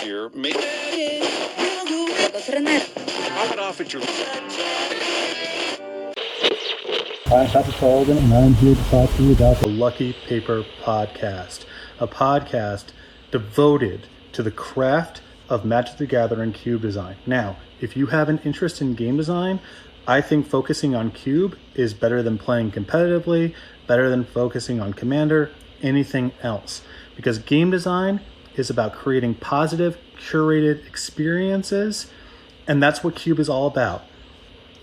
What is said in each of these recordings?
Here, make it off at your... I'm Dr. Sullivan, and I'm here to talk to you about the Lucky Paper Podcast, a podcast devoted to the craft of Magic the Gathering cube design. Now, if you have an interest in game design, I think focusing on cube is better than playing competitively, better than focusing on Commander, anything else. Because game design is about creating positive, curated experiences, and that's what cube is all about.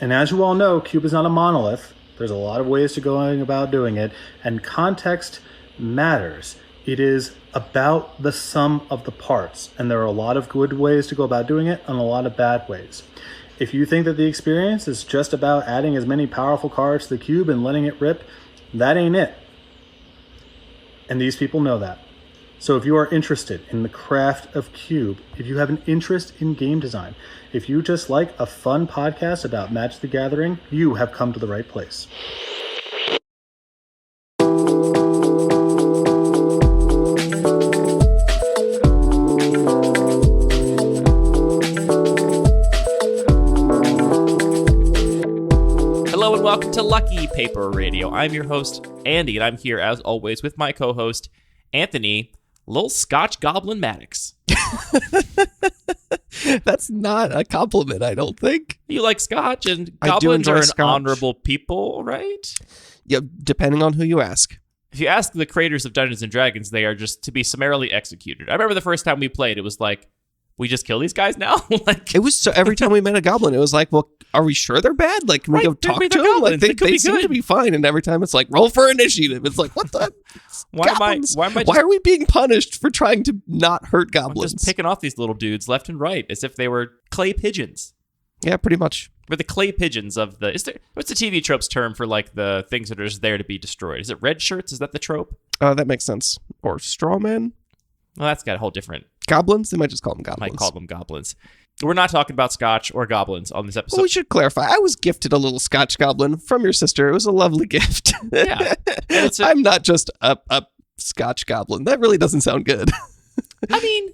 And as you all know, cube is not a monolith. There's a lot of ways to going about doing it, and context matters. It is about the sum of the parts, and there are a lot of good ways to go about doing it and a lot of bad ways. If you think that the experience is just about adding as many powerful cards to the cube and letting it rip, that ain't it. And these people know that. So if you are interested in the craft of cube, if you have an interest in game design, if you just like a fun podcast about Magic the Gathering, you have come to the right place. Hello and welcome to Lucky Paper Radio. I'm your host, Andy, and I'm here as always with my co-host, Anthony, Little Scotch Goblin Maddox. That's not a compliment, I don't think. You like Scotch, and goblins are honorable people, right? Yeah, depending on who you ask. If you ask the creators of Dungeons & Dragons, they are just to be summarily executed. I remember the first time we played, it was like, we just kill these guys now? Like, it was so every time we met a goblin, it was like, well, are we sure they're bad? Like, can we go talk to them? Like, they seem to be fine. And every time it's like, roll for initiative. It's like, what the? Why are we being punished for trying to not hurt goblins? I'm just picking off these little dudes left and right as if they were clay pigeons. Yeah, pretty much. We're the clay pigeons of the... what's the TV tropes term for like the things that are just there to be destroyed? Is it red shirts? Is that the trope? That makes sense. Or straw men? Well, that's got a whole different... Goblins? They might just call them goblins. Might call them goblins. We're not talking about Scotch or goblins on this episode. Well, we should clarify. I was gifted a little Scotch goblin from your sister. It was a lovely gift. Yeah. I'm not just a Scotch goblin. That really doesn't sound good. I mean,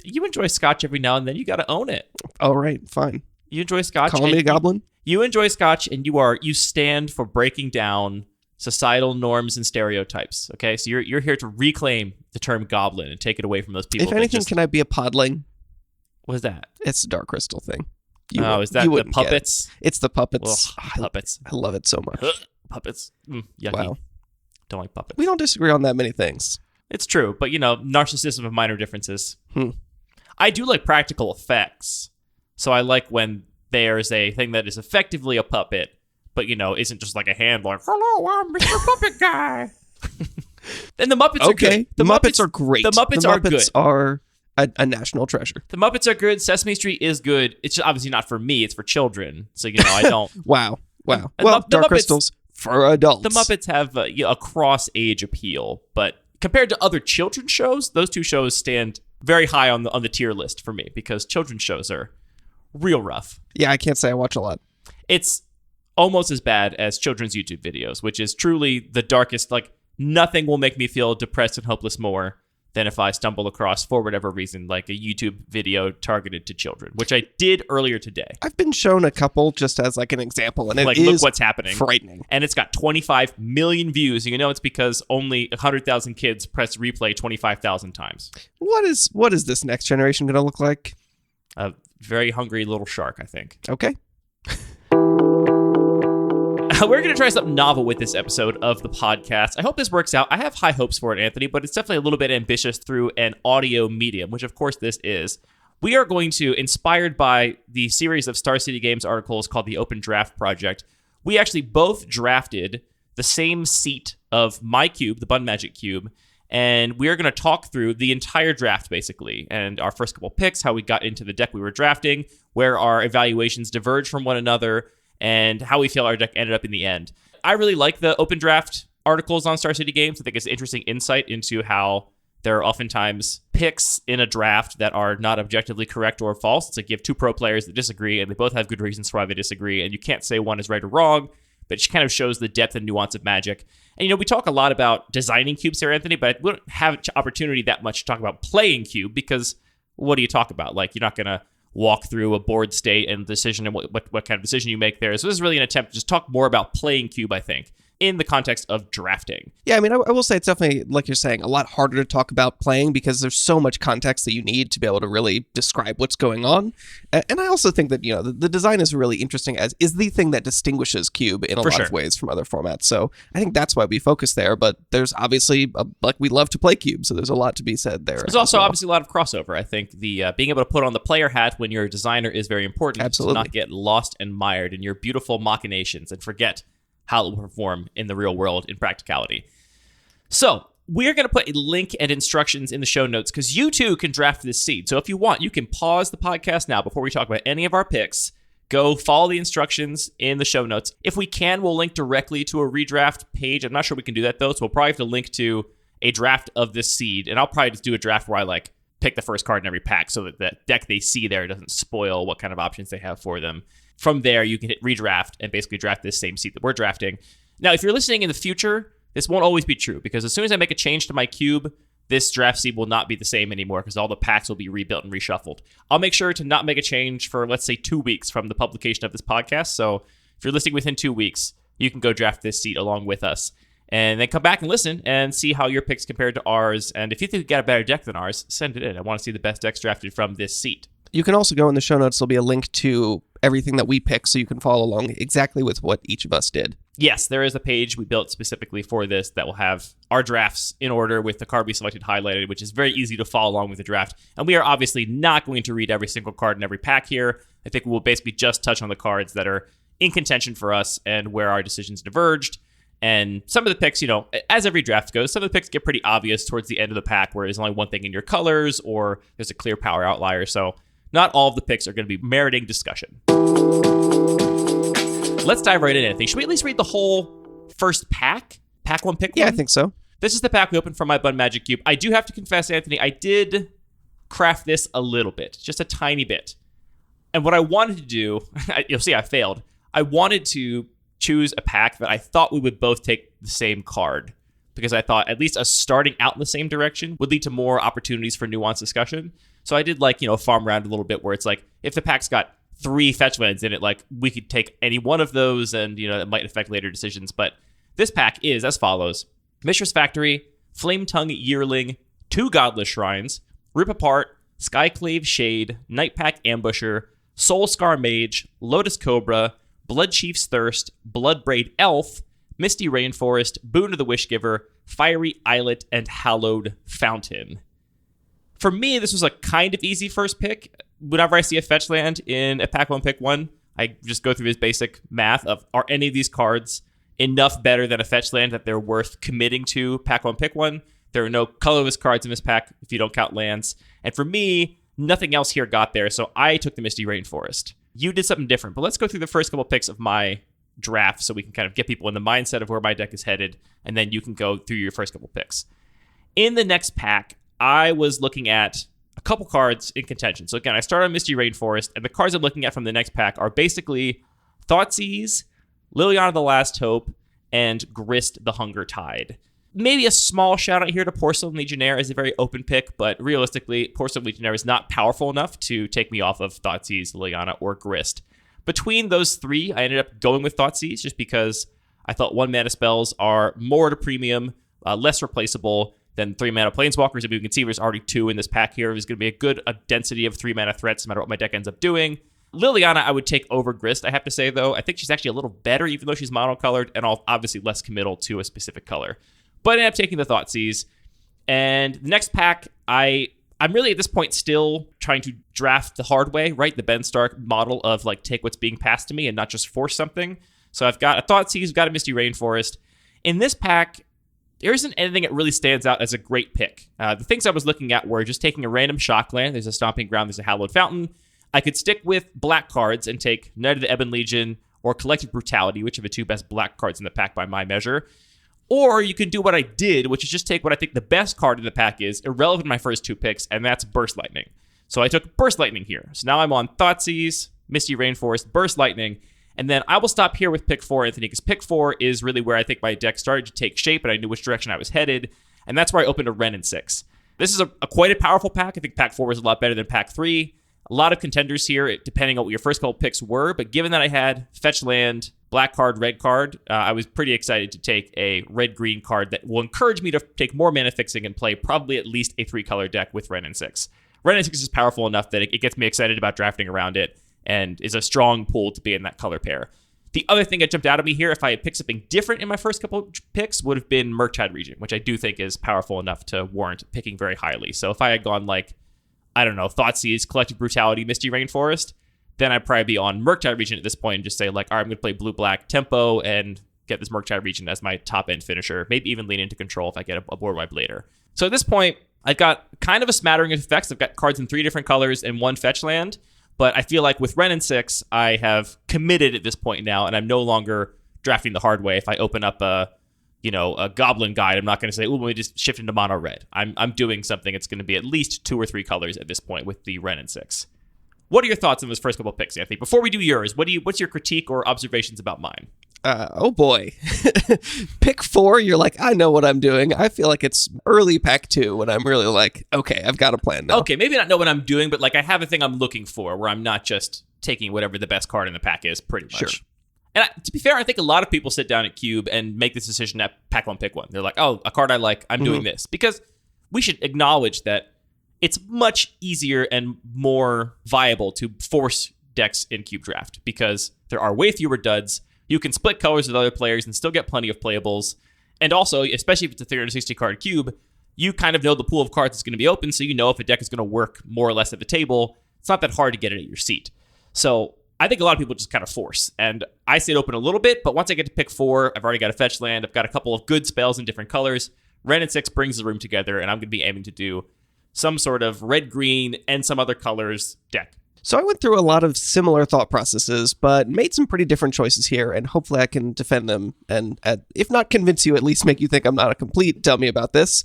you enjoy Scotch every now and then. You got to own it. All right, fine. You enjoy Scotch. Call me a goblin? You enjoy Scotch, and you stand for breaking down societal norms and stereotypes. Okay, so you're here to reclaim the term goblin and take it away from those people. If anything, can I be a podling? What is that? It's a Dark Crystal thing. Is that the puppets? It's the puppets. Ugh, puppets. I love it so much. Puppets. Yucky. Wow. Don't like puppets. We don't disagree on that many things. It's true, but narcissism of minor differences. I do like practical effects. So I like when there's a thing that is effectively a puppet, but, isn't just like a hand like, hello, I'm Mr. Puppet Guy. And the Muppets are good. The Muppets are great. The Muppets are good. Are a national treasure. The Muppets are good. Sesame Street is good. It's just obviously not for me. It's for children. So, I don't. Wow. And well, Dark Muppets, Crystal's for adults. The Muppets have a cross-age appeal, but compared to other children's shows, those two shows stand very high on the tier list for me because children's shows are real rough. Yeah, I can't say I watch a lot. It's almost as bad as children's YouTube videos, which is truly the darkest. Like, nothing will make me feel depressed and hopeless more than if I stumble across, for whatever reason, like a YouTube video targeted to children, which I did earlier today. I've been shown a couple just as like an example, and it is look what's happening. Frightening. And it's got 25 million views. And it's because only 100,000 kids press replay 25,000 times. What is this next generation going to look like? A very hungry little shark, I think. Okay. We're going to try something novel with this episode of the podcast. I hope this works out. I have high hopes for it, Anthony, but it's definitely a little bit ambitious through an audio medium, which of course this is. We are going to, inspired by the series of Star City Games articles called the Open Draft Project, we actually both drafted the same seat of my cube, the Bun Magic Cube, and we are going to talk through the entire draft, basically, and our first couple picks, how we got into the deck we were drafting, where our evaluations diverge from one another, and how we feel our deck ended up in the end. I really like the open draft articles on Star City Games. I think it's an interesting insight into how there are oftentimes picks in a draft that are not objectively correct or false. It's like you have two pro players that disagree, and they both have good reasons for why they disagree, and you can't say one is right or wrong, but it kind of shows the depth and nuance of Magic. And, we talk a lot about designing cubes here, Anthony, but we don't have opportunity that much to talk about playing cube because what do you talk about? Like, you're not going to walk through a board state and decision and what kind of decision you make there. So this is really an attempt to just talk more about playing cube, I think, in the context of drafting. Yeah, I mean, I will say it's definitely, like you're saying, a lot harder to talk about playing because there's so much context that you need to be able to really describe what's going on. And I also think that, the design is really interesting is the thing that distinguishes Cube in a lot of ways from other formats. So I think that's why we focus there. But there's obviously, we love to play Cube, so there's a lot to be said there. There's also obviously a lot of crossover. I think the being able to put on the player hat when you're a designer is very important. Absolutely. To not get lost and mired in your beautiful machinations and forget how it will perform in the real world in practicality. So we're going to put a link and instructions in the show notes because you too can draft this seed. So if you want, you can pause the podcast now before we talk about any of our picks. Go follow the instructions in the show notes. If we can, we'll link directly to a redraft page. I'm not sure we can do that though, so we'll probably have to link to a draft of this seed. And I'll probably just do a draft where I pick the first card in every pack so that the deck they see there doesn't spoil what kind of options they have for them. From there, you can hit redraft and basically draft this same seed that we're drafting. Now, if you're listening in the future, this won't always be true because as soon as I make a change to my cube, this draft seed will not be the same anymore because all the packs will be rebuilt and reshuffled. I'll make sure to not make a change for, let's say, 2 weeks from the publication of this podcast. So if you're listening within 2 weeks, you can go draft this seed along with us. And then come back and listen and see how your picks compared to ours. And if you think you got a better deck than ours, send it in. I want to see the best decks drafted from this seat. You can also go in the show notes. There'll be a link to everything that we pick so you can follow along exactly with what each of us did. Yes, there is a page we built specifically for this that will have our drafts in order with the card we selected highlighted, which is very easy to follow along with the draft. And we are obviously not going to read every single card in every pack here. I think we'll basically just touch on the cards that are in contention for us and where our decisions diverged. And some of the picks, as every draft goes, some of the picks get pretty obvious towards the end of the pack where there's only one thing in your colors or there's a clear power outlier. So not all of the picks are going to be meriting discussion. Let's dive right in, Anthony. Should we at least read the whole first pack? Pack one, pick one? Yeah, I think so. This is the pack we opened from my Bun Magic Cube. I do have to confess, Anthony, I did craft this a little bit, just a tiny bit. And what I wanted to do, you'll see I failed. I wanted to choose a pack that I thought we would both take the same card because I thought at least us starting out in the same direction would lead to more opportunities for nuanced discussion. So I did farm around a little bit where it's if the pack's got 3 fetch lands in it, we could take any one of those and, it might affect later decisions. But this pack is as follows: Mishra's Factory, Flame Tongue Yearling, 2 Godless Shrines, Rip Apart, Skyclave Shade, Night Pack Ambusher, Soul Scar Mage, Lotus Cobra, Blood Chief's Thirst, Bloodbraid Elf, Misty Rainforest, Boon of the Wishgiver, Fiery Islet, and Hallowed Fountain. For me, this was a kind of easy first pick. Whenever I see a fetch land in a pack one, pick one, I just go through this basic math of, are any of these cards enough better than a fetch land that they're worth committing to pack one, pick one? There are no colorless cards in this pack if you don't count lands. And for me, nothing else here got there, so I took the Misty Rainforest. You did something different, but let's go through the first couple picks of my draft so we can kind of get people in the mindset of where my deck is headed, and then you can go through your first couple picks. In the next pack, I was looking at a couple cards in contention. So again, I started on Misty Rainforest, and the cards I'm looking at from the next pack are basically Thoughtseize, Liliana the Last Hope, and Grist the Hunger Tide. Maybe a small shout out here to Porcelain Legionnaire as a very open pick, but realistically, Porcelain Legionnaire is not powerful enough to take me off of Thoughtseize, Liliana, or Grist. Between those 3, I ended up going with Thoughtseize just because I thought 1-mana spells are more at a premium, less replaceable than 3-mana Planeswalkers. If you can see, there's already 2 in this pack here. There's going to be a good density of 3-mana threats no matter what my deck ends up doing. Liliana, I would take over Grist, I have to say, though. I think she's actually a little better, even though she's monocolored, and obviously less committal to a specific color. But I ended up taking the Thoughtseize. And the next pack, I'm really at this point still trying to draft the hard way, right? The Ben Stark model of take what's being passed to me and not just force something. So I've got a Thoughtseize, I've got a Misty Rainforest. In this pack, there isn't anything that really stands out as a great pick. The things I was looking at were just taking a random shock land. There's a Stomping Ground, there's a Hallowed Fountain. I could stick with black cards and take Knight of the Ebon Legion or Collective Brutality, which are the 2 best black cards in the pack by my measure. Or you can do what I did, which is just take what I think the best card in the pack is, irrelevant to my first 2 picks, and that's Burst Lightning. So I took Burst Lightning here. So now I'm on Thoughtseize, Misty Rainforest, Burst Lightning, And then I will stop here with pick 4, Anthony, because pick 4 is really where I think my deck started to take shape and I knew which direction I was headed. And that's where I opened a Wrenn and 6. This is a quite a powerful pack. I think pack 4 was a lot better than pack 3. A lot of contenders here, depending on what your first couple picks were. But given that I had fetch land, black card, red card, I was pretty excited to take a red-green card that will encourage me to take more mana fixing and play probably at least a 3-color deck with Wrenn and 6. Wrenn and 6 is powerful enough that it gets me excited about drafting around it and is a strong pull to be in that color pair. The other thing that jumped out at me here, if I had picked something different in my first couple picks, would have been Murktide Regent, which I do think is powerful enough to warrant picking very highly. So if I had gone like, I don't know, Thoughtseize, Collective Brutality, Misty Rainforest, then I'd probably be on Murktide Regent at this point and just say like, all right, I'm going to play blue-black tempo and get this Murktide Regent as my top-end finisher. Maybe even lean into control if I get a board wipe later. So at this point, I've got kind of a smattering of effects. I've got cards in 3 different colors and 1 fetch land. But I feel like with Wrenn and 6, I have committed at this point now, and I'm no longer drafting the hard way. If I open up a Goblin Guide, I'm not going to say, let me just shift into mono red. I'm doing something that's going to be at least 2 or 3 colors at this point with the Wrenn and 6. What are your thoughts on those first couple picks, Anthony? Before we do yours, what's your critique or observations about mine? Oh boy. Pick 4, you're like, I know what I'm doing. I feel like it's early pack 2 when I'm really like, okay, I've got a plan now. Okay, maybe not know what I'm doing, but like I have a thing I'm looking for where I'm not just taking whatever the best card in the pack is, pretty much. Sure. And to be fair, I think a lot of people sit down at Cube and make this decision at pack 1, pick 1. They're like, oh, a card I like, I'm doing this. Because we should acknowledge that it's much easier and more viable to force decks in Cube Draft because there are way fewer duds. You can split colors with other players and still get plenty of playables. And also, especially if it's a 360 card cube, you kind of know the pool of cards that's going to be open, so you know if a deck is going to work more or less at the table. It's not that hard to get it at your seat. So I think a lot of people just kind of force. And I stayed open a little bit, but once I get to pick 4, I've already got a fetch land. I've got a couple of good spells in different colors. Wrenn and 6 brings the room together, and I'm going to be aiming to do some sort of red-green and some other colors deck. So I went through a lot of similar thought processes, but made some pretty different choices here, and hopefully I can defend them and, if not convince you, at least make you think I'm not a complete dummy about this.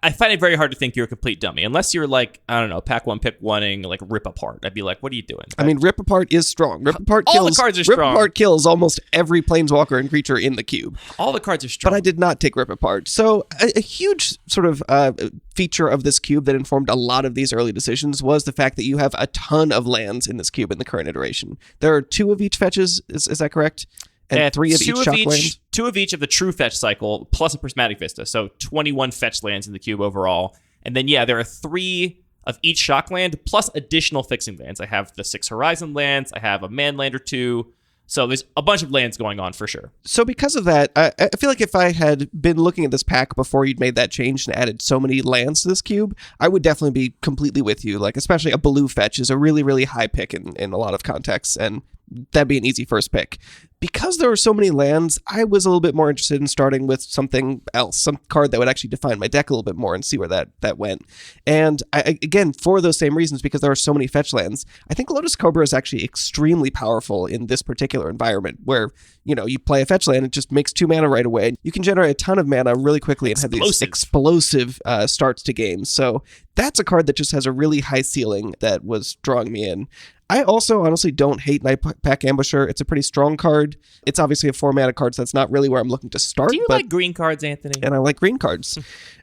I find it very hard to think you're a complete dummy, unless you're like, I don't know, pack 1, pick 1-ing, like Rip Apart. I'd be like, what are you doing? I mean, Rip Apart is strong. Rip Apart kills, all the cards are strong. Rip Apart kills almost every planeswalker and creature in the cube. All the cards are strong. But I did not take Rip Apart. So a huge sort of feature of this cube that informed a lot of these early decisions was the fact that you have a ton of lands in this cube in the current iteration. There are 2 of each fetches, is that correct? And 3 of each shock land? 2 of each of the true fetch cycle, plus a Prismatic Vista. So 21 fetch lands in the cube overall. And then, there are 3 of each shock land, plus additional fixing lands. I have the 6 Horizon lands. I have a man land or 2. So there's a bunch of lands going on for sure. So because of that, I feel like if I had been looking at this pack before you'd made that change and added so many lands to this cube, I would definitely be completely with you. Like, especially a blue fetch is a really, really high pick in a lot of contexts, and that'd be an easy first pick. Because there were so many lands, I was a little bit more interested in starting with something else, some card that would actually define my deck a little bit more and see where that went. And again, for those same reasons, because there are so many fetch lands, I think Lotus Cobra is actually extremely powerful in this particular environment where, you play a fetch land, it just makes 2 mana right away. You can generate a ton of mana really quickly and have these explosive starts to games. So that's a card that just has a really high ceiling that was drawing me in. I also honestly don't hate Nightpack Ambusher. It's a pretty strong card. It's obviously a 4-mana card, so that's not really where I'm looking to start. Do you like green cards, Anthony? And I like green cards.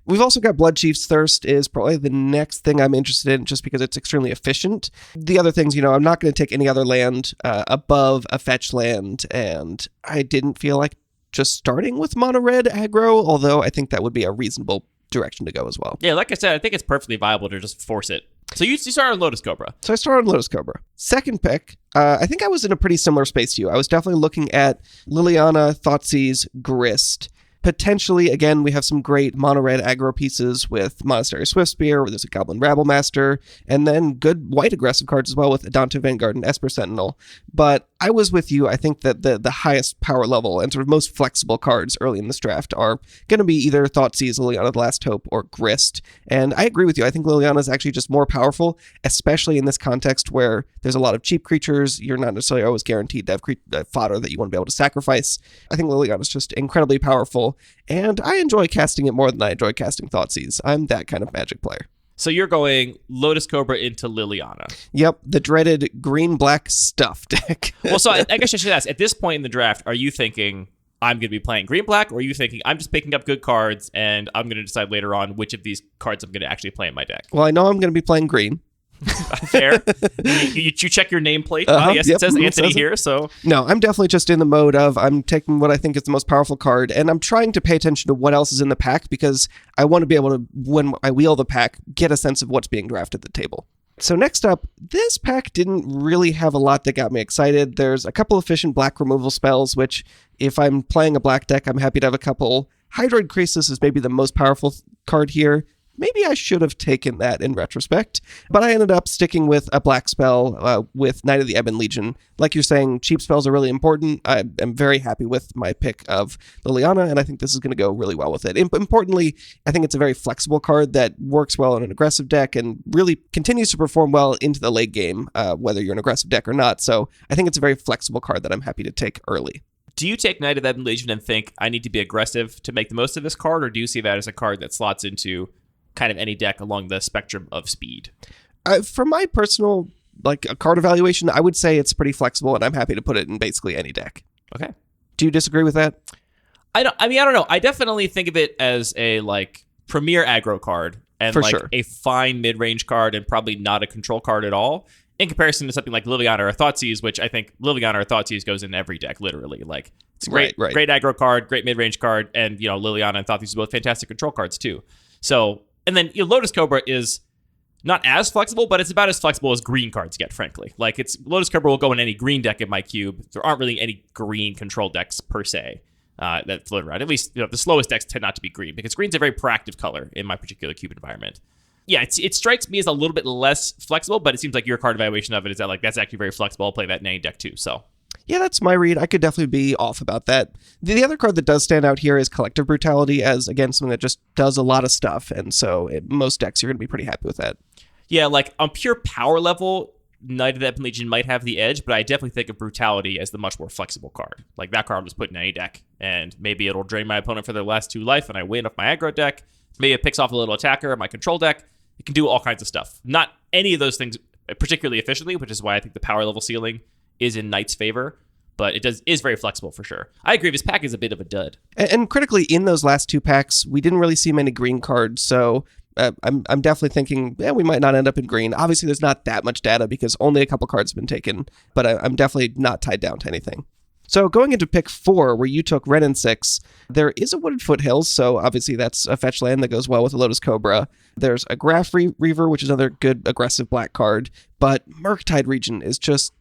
We've also got Bloodchief's Thirst is probably the next thing I'm interested in just because it's extremely efficient. The other things, I'm not going to take any other land above a fetch land, and I didn't feel like just starting with mono red aggro, although I think that would be a reasonable direction to go as well. Yeah, like I said, I think it's perfectly viable to just force it. So you started on Lotus Cobra. So I started on Lotus Cobra. Second pick, I think I was in a pretty similar space to you. I was definitely looking at Liliana, Thoughtseize, Grist. Potentially, again, we have some great mono-red aggro pieces with Monastery Swiftspear, where there's a Goblin Rabblemaster, and then good white aggressive cards as well with Adante Vanguard and Esper Sentinel. But I was with you. I think that the highest power level and sort of most flexible cards early in this draft are going to be either Thoughtseize, Liliana the Last Hope, or Grist. And I agree with you. I think Liliana is actually just more powerful, especially in this context where there's a lot of cheap creatures. You're not necessarily always guaranteed to have fodder that you want to be able to sacrifice. I think Liliana is just incredibly powerful, and I enjoy casting it more than I enjoy casting Thoughtseize. I'm that kind of Magic player. So you're going Lotus Cobra into Liliana. Yep, the dreaded green-black stuff deck. Well, so I guess I should ask, at this point in the draft, are you thinking I'm going to be playing green-black, or are you thinking I'm just picking up good cards and I'm going to decide later on which of these cards I'm going to actually play in my deck? Well, I know I'm going to be playing green. Fair. You check your nameplate. Yes, yep, it says Anthony here, so... No, I'm definitely just in the mode of I'm taking what I think is the most powerful card, and I'm trying to pay attention to what else is in the pack, because I want to be able to, when I wheel the pack, get a sense of what's being drafted at the table. So next up, this pack didn't really have a lot that got me excited. There's a couple efficient black removal spells, which if I'm playing a black deck, I'm happy to have a couple. Hydroid Crisis is maybe the most powerful card here. Maybe I should have taken that in retrospect, but I ended up sticking with a black spell with Knight of the Ebon Legion. Like you're saying, cheap spells are really important. I am very happy with my pick of Liliana, and I think this is going to go really well with it. Importantly, I think it's a very flexible card that works well in an aggressive deck and really continues to perform well into the late game, whether you're an aggressive deck or not. So I think it's a very flexible card that I'm happy to take early. Do you take Knight of the Ebon Legion and think, I need to be aggressive to make the most of this card, or do you see that as a card that slots into kind of any deck along the spectrum of speed? For my personal a card evaluation, I would say it's pretty flexible, and I'm happy to put it in basically any deck. Okay. Do you disagree with that? I don't know. I definitely think of it as a premier aggro card and sure. A fine mid-range card and probably not a control card at all, in comparison to something like Liliana or Thoughtseize, which I think Liliana or Thoughtseize goes in every deck, literally. It's a great aggro card, great mid-range card, and Liliana and Thoughtseize are both fantastic control cards too. So, and then Lotus Cobra is not as flexible, but it's about as flexible as green cards get, frankly. Lotus Cobra will go in any green deck in my cube. There aren't really any green control decks per se that float around. At least, the slowest decks tend not to be green, because green's a very proactive color in my particular cube environment. Yeah, it strikes me as a little bit less flexible, but it seems like your card evaluation of it is that that's actually very flexible. I'll play that in any deck too, so... Yeah, that's my read. I could definitely be off about that. The other card that does stand out here is Collective Brutality, as, again, something that just does a lot of stuff, and so in most decks, you're going to be pretty happy with that. Yeah, on pure power level, Knight of the Ebon Legion might have the edge, but I definitely think of Brutality as the much more flexible card. That card was put in any deck, and maybe it'll drain my opponent for their last 2 life, and I win off my aggro deck. Maybe it picks off a little attacker in my control deck. It can do all kinds of stuff. Not any of those things particularly efficiently, which is why I think the power level ceiling is in Knight's favor, but it is very flexible for sure. I agree, this pack is a bit of a dud. And critically, in those last 2 packs, we didn't really see many green cards, so I'm definitely thinking, we might not end up in green. Obviously, there's not that much data because only a couple cards have been taken, but I'm definitely not tied down to anything. So going into pick 4, where you took Wrenn and 6, there is a Wooded Foothills, so obviously that's a fetch land that goes well with the Lotus Cobra. There's a Graph Reaver, which is another good aggressive black card, but Murktide Region is just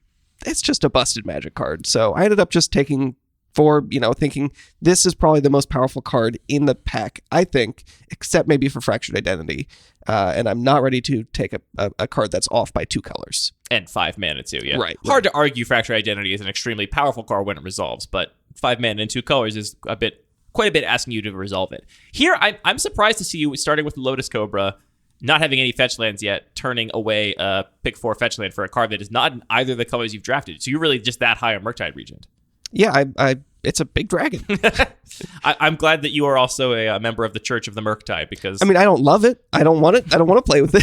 a busted Magic card. So I ended up just taking 4, thinking this is probably the most powerful card in the pack, I think, except maybe for Fractured Identity. And I'm not ready to take a card that's off by 2 colors. And 5 mana too, yeah. Right. Hard to argue Fractured Identity is an extremely powerful card when it resolves, but 5 mana and 2 colors is quite a bit asking you to resolve it. Here, I'm surprised to see you starting with Lotus Cobra, not having any fetch lands yet, turning away a pick 4 fetch land for a card that is not in either of the colors you've drafted. So you're really just that high on Murktide Regent. Yeah, it's a big dragon. I'm glad that you are also a member of the Church of the Murktide, because... I don't love it. I don't want it. I don't want to play with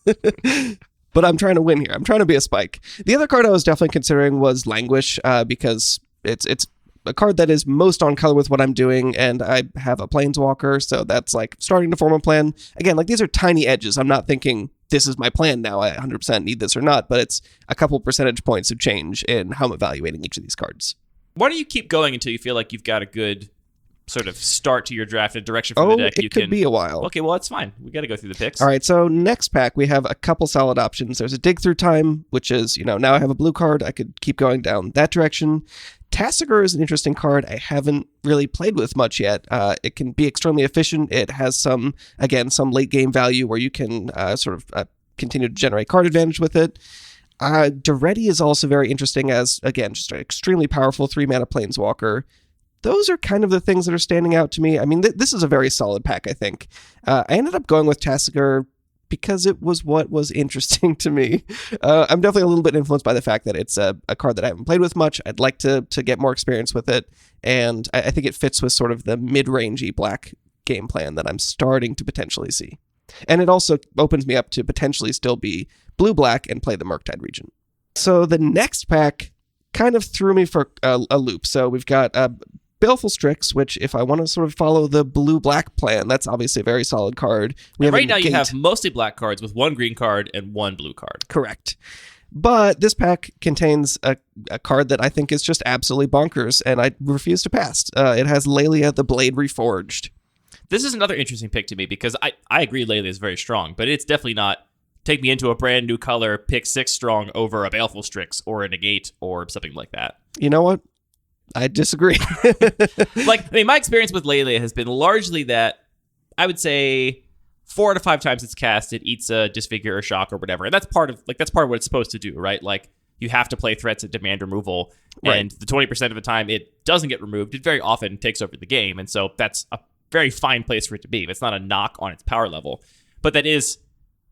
it. But I'm trying to win here. I'm trying to be a spike. The other card I was definitely considering was Languish, because it's a card that is most on color with what I'm doing, and I have a Planeswalker, so that's starting to form a plan. Again, these are tiny edges. I'm not thinking this is my plan now. I 100% need this or not, but it's a couple percentage points of change in how I'm evaluating each of these cards. Why don't you keep going until you feel like you've got a good sort of start to your draft and direction for the deck? It could be a while. Okay, well, that's fine. We got to go through the picks. All right, so next pack, we have a couple solid options. There's a Dig Through Time, which is, now I have a blue card. I could keep going down that direction. Tassiger is an interesting card I haven't really played with much yet. It can be extremely efficient. It has some late game value where you can continue to generate card advantage with it. Daretti is also very interesting as, again, just an extremely powerful 3-mana Planeswalker. Those are kind of the things that are standing out to me. This is a very solid pack, I think. I ended up going with Tassiger because it was what was interesting to me. I'm definitely a little bit influenced by the fact that it's a card that I haven't played with much. I'd like to get more experience with it, and I think it fits with sort of the mid-rangey black game plan that I'm starting to potentially see. And it also opens me up to potentially still be blue-black and play the Murktide region. So the next pack kind of threw me for a loop. So we've got Baleful Strix, which if I want to sort of follow the blue-black plan, that's obviously a very solid card. Right now you have mostly black cards with one green card and one blue card. Correct. But this pack contains a card that I think is just absolutely bonkers, and I refuse to pass. It has Lelia the Blade Reforged. This is another interesting pick to me because I agree Lelia is very strong, but it's definitely not take me into a brand new color, pick 6 strong over a Baleful Strix or a Negate or something like that. You know what? I disagree. My experience with Lelia has been largely that I would say 4 out of 5 times it's cast, it eats a Disfigure or Shock or whatever. And that's part of what it's supposed to do, right? Like, you have to play threats that demand removal. Right. And the 20% of the time it doesn't get removed, it very often takes over the game. And so that's a very fine place for it to be. It's not a knock on its power level. But that is,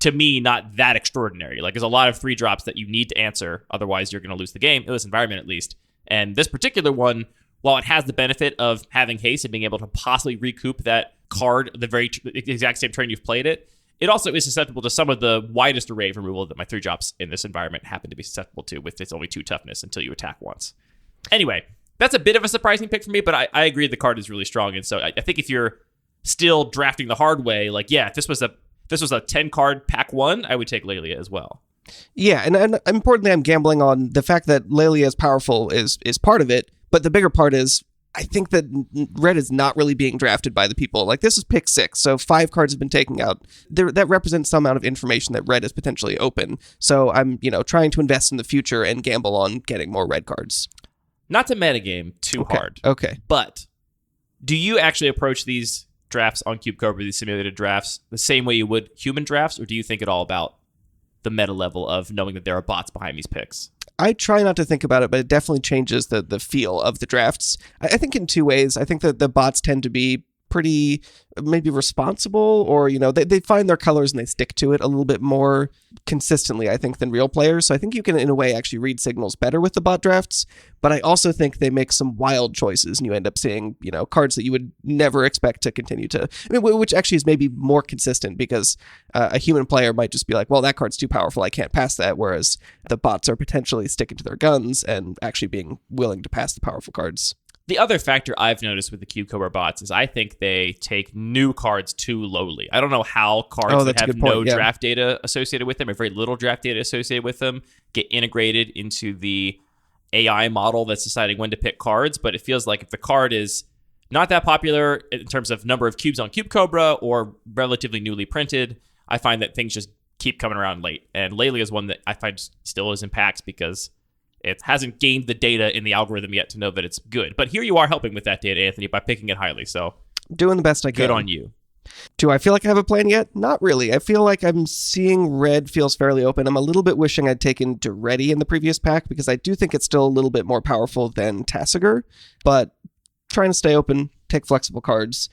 to me, not that extraordinary. Like, there's a lot of 3-drops that you need to answer, otherwise you're going to lose the game, in this environment at least. And this particular one, while it has the benefit of having haste and being able to possibly recoup that card the exact same turn you've played it, it also is susceptible to some of the widest array of removal that my 3-drops in this environment happen to be susceptible to, with its only 2 toughness until you attack once. Anyway, that's a bit of a surprising pick for me, but I agree the card is really strong. And so I think if you're still drafting the hard way, like, yeah, if this was a 10-card pack 1, I would take Lelia as well. Yeah, and importantly, I'm gambling on the fact that Lelia is powerful is part of it, but the bigger part is I think that red is not really being drafted by the people. Like, this is pick 6, so 5 cards have been taken out. That represents some amount of information that red is potentially open. So I'm, trying to invest in the future and gamble on getting more red cards. Not to metagame too hard. Okay. But do you actually approach these drafts on Cube Cobra, these simulated drafts, the same way you would human drafts, or do you think at all about the meta level of knowing that there are bots behind these picks? I try not to think about it, but it definitely changes the feel of the drafts. I think in 2 ways. I think that the bots tend to be pretty maybe responsible, or they find their colors and they stick to it a little bit more consistently, I think, than real players. So I think you can in a way actually read signals better with the bot drafts, but I also think they make some wild choices and you end up seeing cards that you would never expect to continue to, which actually is maybe more consistent, because a human player might just be like, well, that card's too powerful, I can't pass that, whereas the bots are potentially sticking to their guns and actually being willing to pass the powerful cards. The other factor I've noticed with the Cube Cobra bots is I think they take new cards too lowly. I don't know how cards that have no draft data associated with them, or very little draft data associated with them, get integrated into the AI model that's deciding when to pick cards. But it feels like if the card is not that popular in terms of number of cubes on Cube Cobra or relatively newly printed, I find that things just keep coming around late. And Lelia is one that I find still is in packs because it hasn't gained the data in the algorithm yet to know that it's good. But here you are helping with that data, Anthony, by picking it highly. So doing the best I can. Good on you. Do I feel like I have a plan yet? Not really. I feel like I'm seeing red feels fairly open. I'm a little bit wishing I'd taken Duretti in the previous pack, because I do think it's still a little bit more powerful than Tasigur, but trying to stay open, take flexible cards.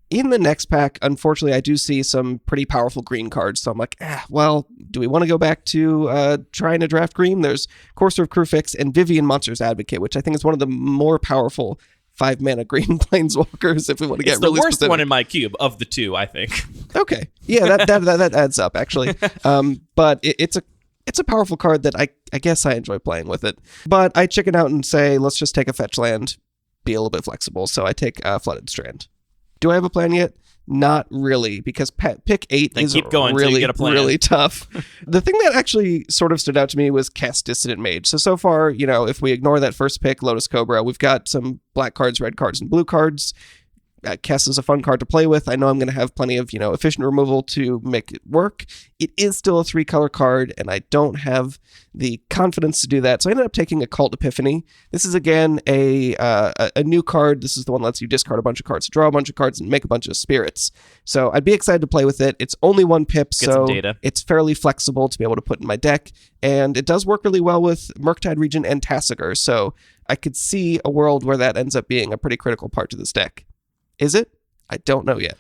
In the next pack, unfortunately, I do see some pretty powerful green cards. So I'm like, well, do we want to go back to trying to draft green? There's Courser of Crufix and Vivian Monsters Advocate, which I think is one of the more powerful 5-mana green planeswalkers if we want to get really specific. It's the worst one in my cube of the 2, I think. Okay. Yeah, that adds up, actually. But it's a powerful card that I guess I enjoy playing with it. But I chicken out and say, let's just take a fetch land, be a little bit flexible. So I take Flooded Strand. Do I have a plan yet? Not really, because pick 8 is keep going really, you get a plan. Really tough. The thing that actually sort of stood out to me was Cast Dissident Mage. So far, if we ignore that first pick, Lotus Cobra, we've got some black cards, red cards, and blue cards. Kess is a fun card to play with. I know I'm going to have plenty of, efficient removal to make it work. It is still a 3-color card, and I don't have the confidence to do that. So I ended up taking Occult Epiphany. This is, again, a new card. This is the one that lets you discard a bunch of cards, draw a bunch of cards, and make a bunch of spirits. So I'd be excited to play with it. It's only 1 pip, so it's fairly flexible to be able to put in my deck. And it does work really well with Murktide Region and Tasigur. So I could see a world where that ends up being a pretty critical part to this deck. Is it? I don't know yet.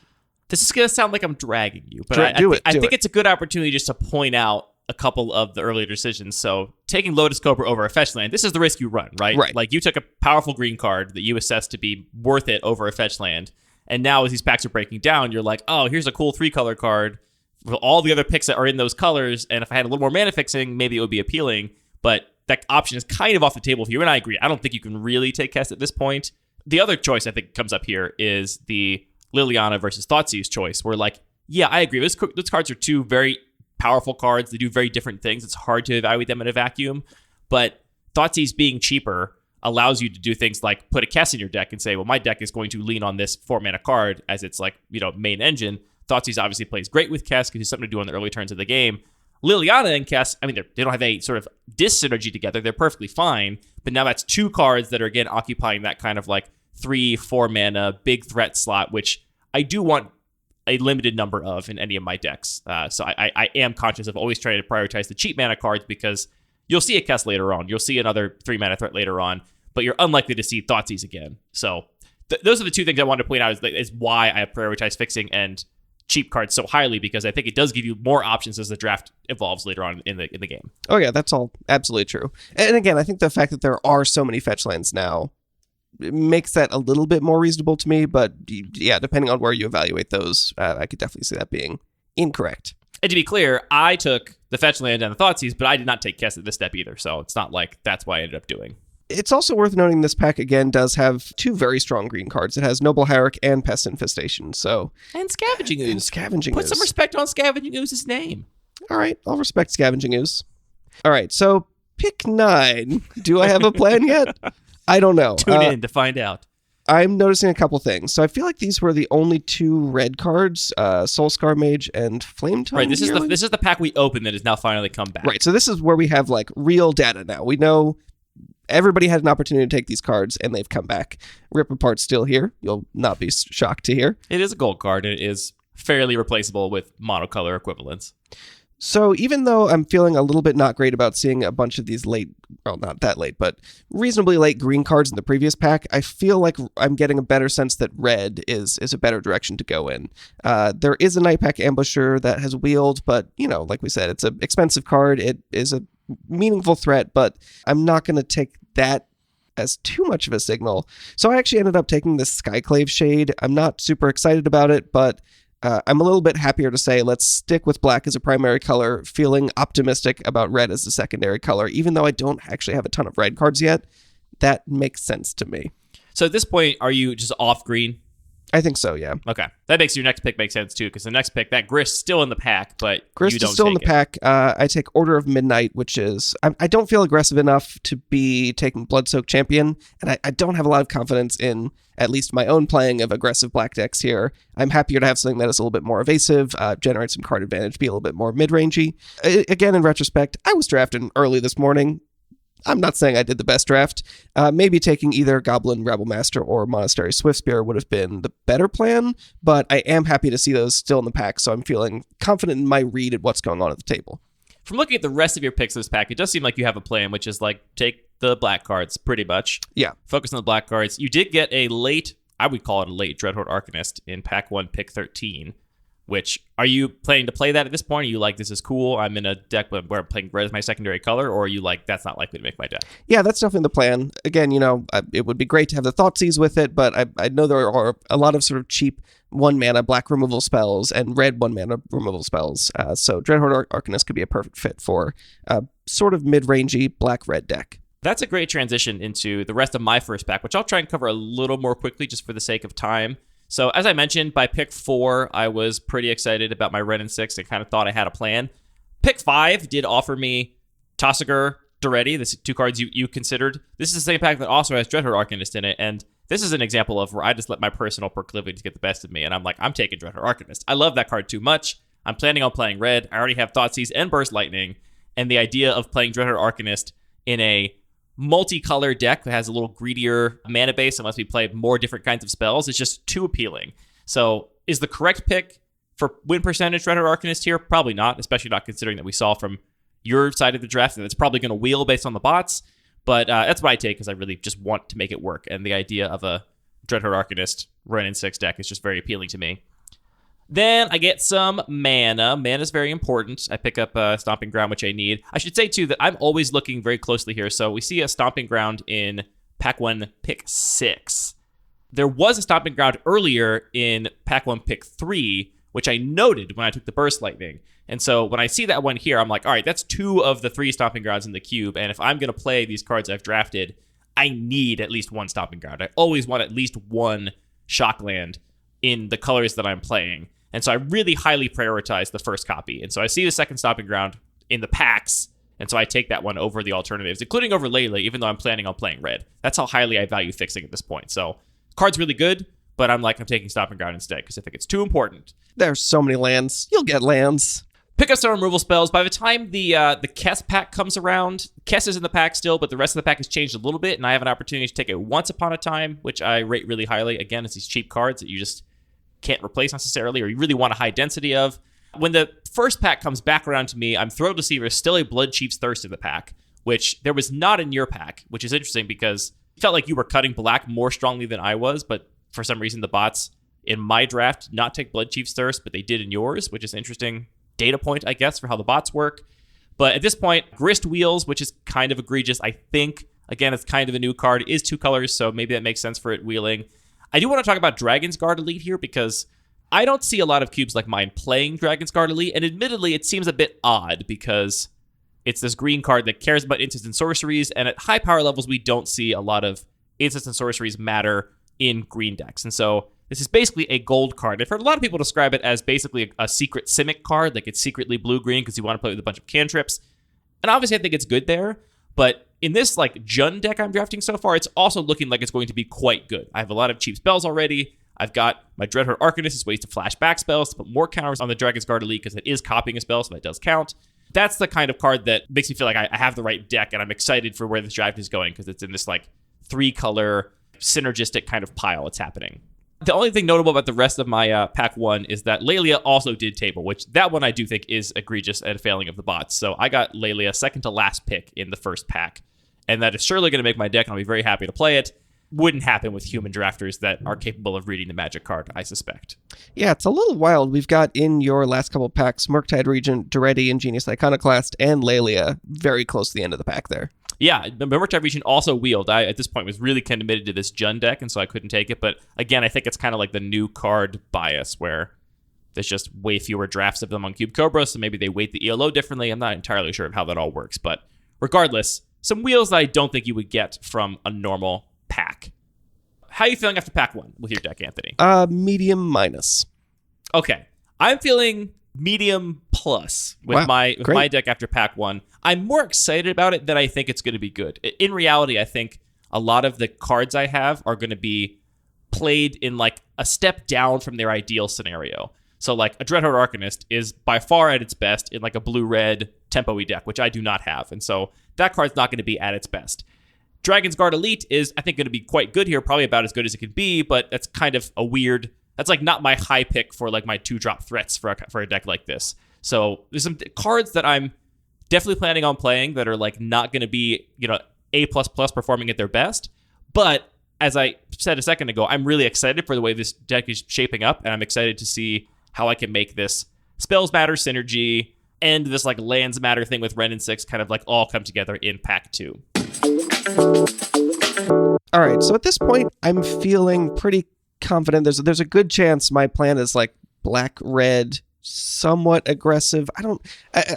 This is going to sound like I'm dragging you, but I think it's a good opportunity just to point out a couple of the earlier decisions. So taking Lotus Cobra over a fetch land, this is the risk you run, right? Right. Like, you took a powerful green card that you assessed to be worth it over a fetch land, And now as these packs are breaking down, you're like, oh, here's a cool 3-color card with all the other picks that are in those colors. And if I had a little more mana fixing, maybe it would be appealing. But that option is kind of off the table for you. And I agree. I don't think you can really take Kess at this point. The other choice I think comes up here is the Liliana versus Thoughtseize choice, where like, yeah, I agree. Those cards are two very powerful cards. They do very different things. It's hard to evaluate them in a vacuum. But Thoughtseize being cheaper allows you to do things like put a Kess in your deck and say, well, my deck is going to lean on this 4-mana card as its like, main engine. Thoughtseize obviously plays great with Kess because it's something to do on the early turns of the game. Liliana and Kess, I mean, they don't have any sort of dis-synergy together. They're perfectly fine. But now that's 2 cards that are, again, occupying that kind of like 3-4 mana big threat slot, which I do want a limited number of in any of my decks. So I am conscious of always trying to prioritize the cheap mana cards because you'll see a Kess later on. You'll see another 3-mana threat later on, but you're unlikely to see Thoughtseize again. So those are the 2 things I wanted to point out is why I prioritize fixing and cheap cards so highly, because I think it does give you more options as the draft evolves later on in the game. Oh yeah, that's all absolutely true. And again, I think the fact that there are so many fetch lands now makes that a little bit more reasonable to me, but yeah, depending on where you evaluate those, I could definitely see that being incorrect. And to be clear, I took the fetch land and the Thoughtseize, but I did not take Kess at this step either, so it's not like that's what I ended up doing. It's also worth noting this pack, again, does have 2 very strong green cards. It has Noble Hierarch and Pest Infestation, so... And Scavenging Ooze. Put Ooze. some respect on Scavenging Ooze's name. All right, I'll respect Scavenging Ooze. All right, so pick 9. Do I have a plan yet? I don't know. Tune in to find out. I'm noticing a couple things. So I feel like these were the only 2 red cards, Soulscar Mage and Flame Tongue. Right, this is the pack we opened that has now finally come back. Right, so this is where we have like real data now. We know everybody had an opportunity to take these cards, and they've come back. Rip Apart's still here. You'll not be shocked to hear. It is a gold card, and it is fairly replaceable with monocolor equivalents. So even though I'm feeling a little bit not great about seeing a bunch of these late, well, not that late, but reasonably late green cards in the previous pack, I feel like I'm getting a better sense that red is a better direction to go in. There is a Night Pack Ambusher that has wheeled, but, like we said, it's an expensive card. It is a meaningful threat, but I'm not going to take that as too much of a signal. So I actually ended up taking this Skyclave Shade. I'm not super excited about it, but I'm a little bit happier to say let's stick with black as a primary color, feeling optimistic about red as a secondary color, even though I don't actually have a ton of red cards yet. That makes sense to me. So at this point, are you just off green? I think so, yeah. Okay. That makes your next pick make sense, too, because the next pick, that Grist's still in the pack, but Grist you don't is still in the take it. pack. I take Order of Midnight, which is... I don't feel aggressive enough to be taking Bloodsoaked Champion, and I don't have a lot of confidence in at least my own playing of aggressive black decks here. I'm happier to have something that is a little bit more evasive, generate some card advantage, be a little bit more mid-rangey. Again, in retrospect, I was drafting early this morning. I'm not saying I did the best draft. Maybe taking either Goblin Rebel Master or Monastery Swiftspear would have been the better plan, but I am happy to see those still in the pack, so I'm feeling confident in my read at what's going on at the table. From looking at the rest of your picks of this pack, it does seem like you have a plan, which is like take the black cards, pretty much. Yeah. Focus on the black cards. You did get a late, I would call it a late Dreadhorde Arcanist in pack 1, pick 13. Which, are you planning to play that at this point? Are you like, this is cool, I'm in a deck where I'm playing red as my secondary color, or are you like, that's not likely to make my deck? Yeah, that's definitely the plan. Again, it would be great to have the Thoughtseize with it, but I know there are a lot of sort of cheap 1-mana black removal spells and red 1-mana removal spells. So Dreadhorde Arcanist could be a perfect fit for a sort of mid-rangey black-red deck. That's a great transition into the rest of my first pack, which I'll try and cover a little more quickly just for the sake of time. So as I mentioned, by pick 4, I was pretty excited about my red and 6 and kind of thought I had a plan. Pick 5 did offer me Tasigur, Daretti, the 2 cards you considered. This is the same pack that also has Dreadhorde Arcanist in it, and this is an example of where I just let my personal proclivities get the best of me, and I'm like, I'm taking Dreadhorde Arcanist. I love that card too much. I'm planning on playing red. I already have Thoughtseize and Burst Lightning, and the idea of playing Dreadhorde Arcanist in a multicolor deck that has a little greedier mana base and lets me play more different kinds of spells is just too appealing. So is the correct pick for win percentage Dreadhorde Arcanist here? Probably not, especially not considering that we saw from your side of the draft that it's probably going to wheel based on the bots. But that's what I take because I really just want to make it work. And the idea of a Dreadhorde Arcanist Ren and 6 deck is just very appealing to me. Then I get some mana. Mana is very important. I pick up Stomping Ground, which I need. I should say, too, that I'm always looking very closely here. So we see a Stomping Ground in pack 1, pick 6. there was a stomping ground earlier in Pack 1 Pick 3, which I noted when I took the Burst Lightning. And so when I see that one here, I'm like, all right, that's 2 of the 3 stomping grounds in the cube. And if I'm going to play these cards I've drafted, I need at least 1 stomping ground. I always want at least 1 shock land in the colors that I'm playing. And so I really highly prioritize the first copy. And so I see the second stomping ground in the packs. And so I take that one over the alternatives, including over Layla, even though I'm planning on playing red. That's how highly I value fixing at this point. So card's really good, but I'm taking stomping ground instead because I think it's too important. There's so many lands. You'll get lands. Pick up some removal spells. By the time the Kess pack comes around, Kess is in the pack still, but the rest of the pack has changed a little bit, and I have an opportunity to take it Once Upon a Time, which I rate really highly. Again, it's these cheap cards that you just can't replace necessarily, or you really want a high density of. When the first pack comes back around to me, I'm thrilled to see there's still a Blood Chief's Thirst in the pack, which there was not in your pack, which is interesting because it felt like you were cutting black more strongly than I was, but for some reason the bots in my draft did not take Blood Chief's Thirst, but they did in yours, which is an interesting data point, I guess, for how the bots work. But at this point, Grist Wheels, which is kind of egregious, I think. Again, it's kind of a new card. It is 2 colors, so maybe that makes sense for it wheeling. I do want to talk about Dragon's Guard Elite here because I don't see a lot of cubes like mine playing Dragon's Guard Elite, and admittedly, it seems a bit odd because it's this green card that cares about instants and sorceries, and at high power levels, we don't see a lot of instants and sorceries matter in green decks. And so this is basically a gold card. I've heard a lot of people describe it as basically a secret Simic card, like it's secretly blue-green because you want to play with a bunch of cantrips. And obviously, I think it's good there, but in this Jund deck I'm drafting so far, it's also looking like it's going to be quite good. I have a lot of cheap spells already. I've got my Dreadhorde Arcanist as ways to flash back spells, to put more counters on the Dragon's Guard Elite because it is copying a spell, so that does count. That's the kind of card that makes me feel like I have the right deck, and I'm excited for where this draft is going because it's in this 3-color synergistic kind of pile it's happening. The only thing notable about the rest of my pack 1 is that Lelia also did table, which that one I do think is egregious and a failing of the bots. So I got Lelia second to last pick in the first pack, and that is surely going to make my deck, and I'll be very happy to play it. Wouldn't happen with human drafters that are capable of reading the Magic card, I suspect. Yeah, it's a little wild. We've got in your last couple of packs, Murktide Regent, Duretti, Ingenious Iconoclast, and Lelia very close to the end of the pack there. Yeah, the Murktide Regent also wheeled. I, at this point, was really committed to this Jund deck, and so I couldn't take it. But again, I think it's kind of like the new card bias, where there's just way fewer drafts of them on Cube Cobra, so maybe they weight the ELO differently. I'm not entirely sure of how that all works. But regardless, some wheels that I don't think you would get from a normal pack. How are you feeling after pack 1 with your deck, Anthony? Medium minus. Okay. I'm feeling medium plus with my deck after pack 1. I'm more excited about it than I think it's going to be good. In reality, I think a lot of the cards I have are going to be played in a step down from their ideal scenario. So a Dreadhorde Arcanist is by far at its best in a blue-red tempo-y deck, which I do not have. And so that card's not going to be at its best. Dragon's Guard Elite is, I think, going to be quite good here, probably about as good as it could be, but that's kind of a weird... That's not my high pick for my 2-drop threats for a deck like this. So there's some cards that I'm definitely planning on playing that are not going to be, A++ performing at their best. But as I said a second ago, I'm really excited for the way this deck is shaping up, and I'm excited to see how I can make this Spells Matter synergy and this Lands Matter thing with Ren and 6 kind of all come together in pack 2. All right, so at this point, I'm feeling pretty confident. There's a good chance my plan is black, red, somewhat aggressive.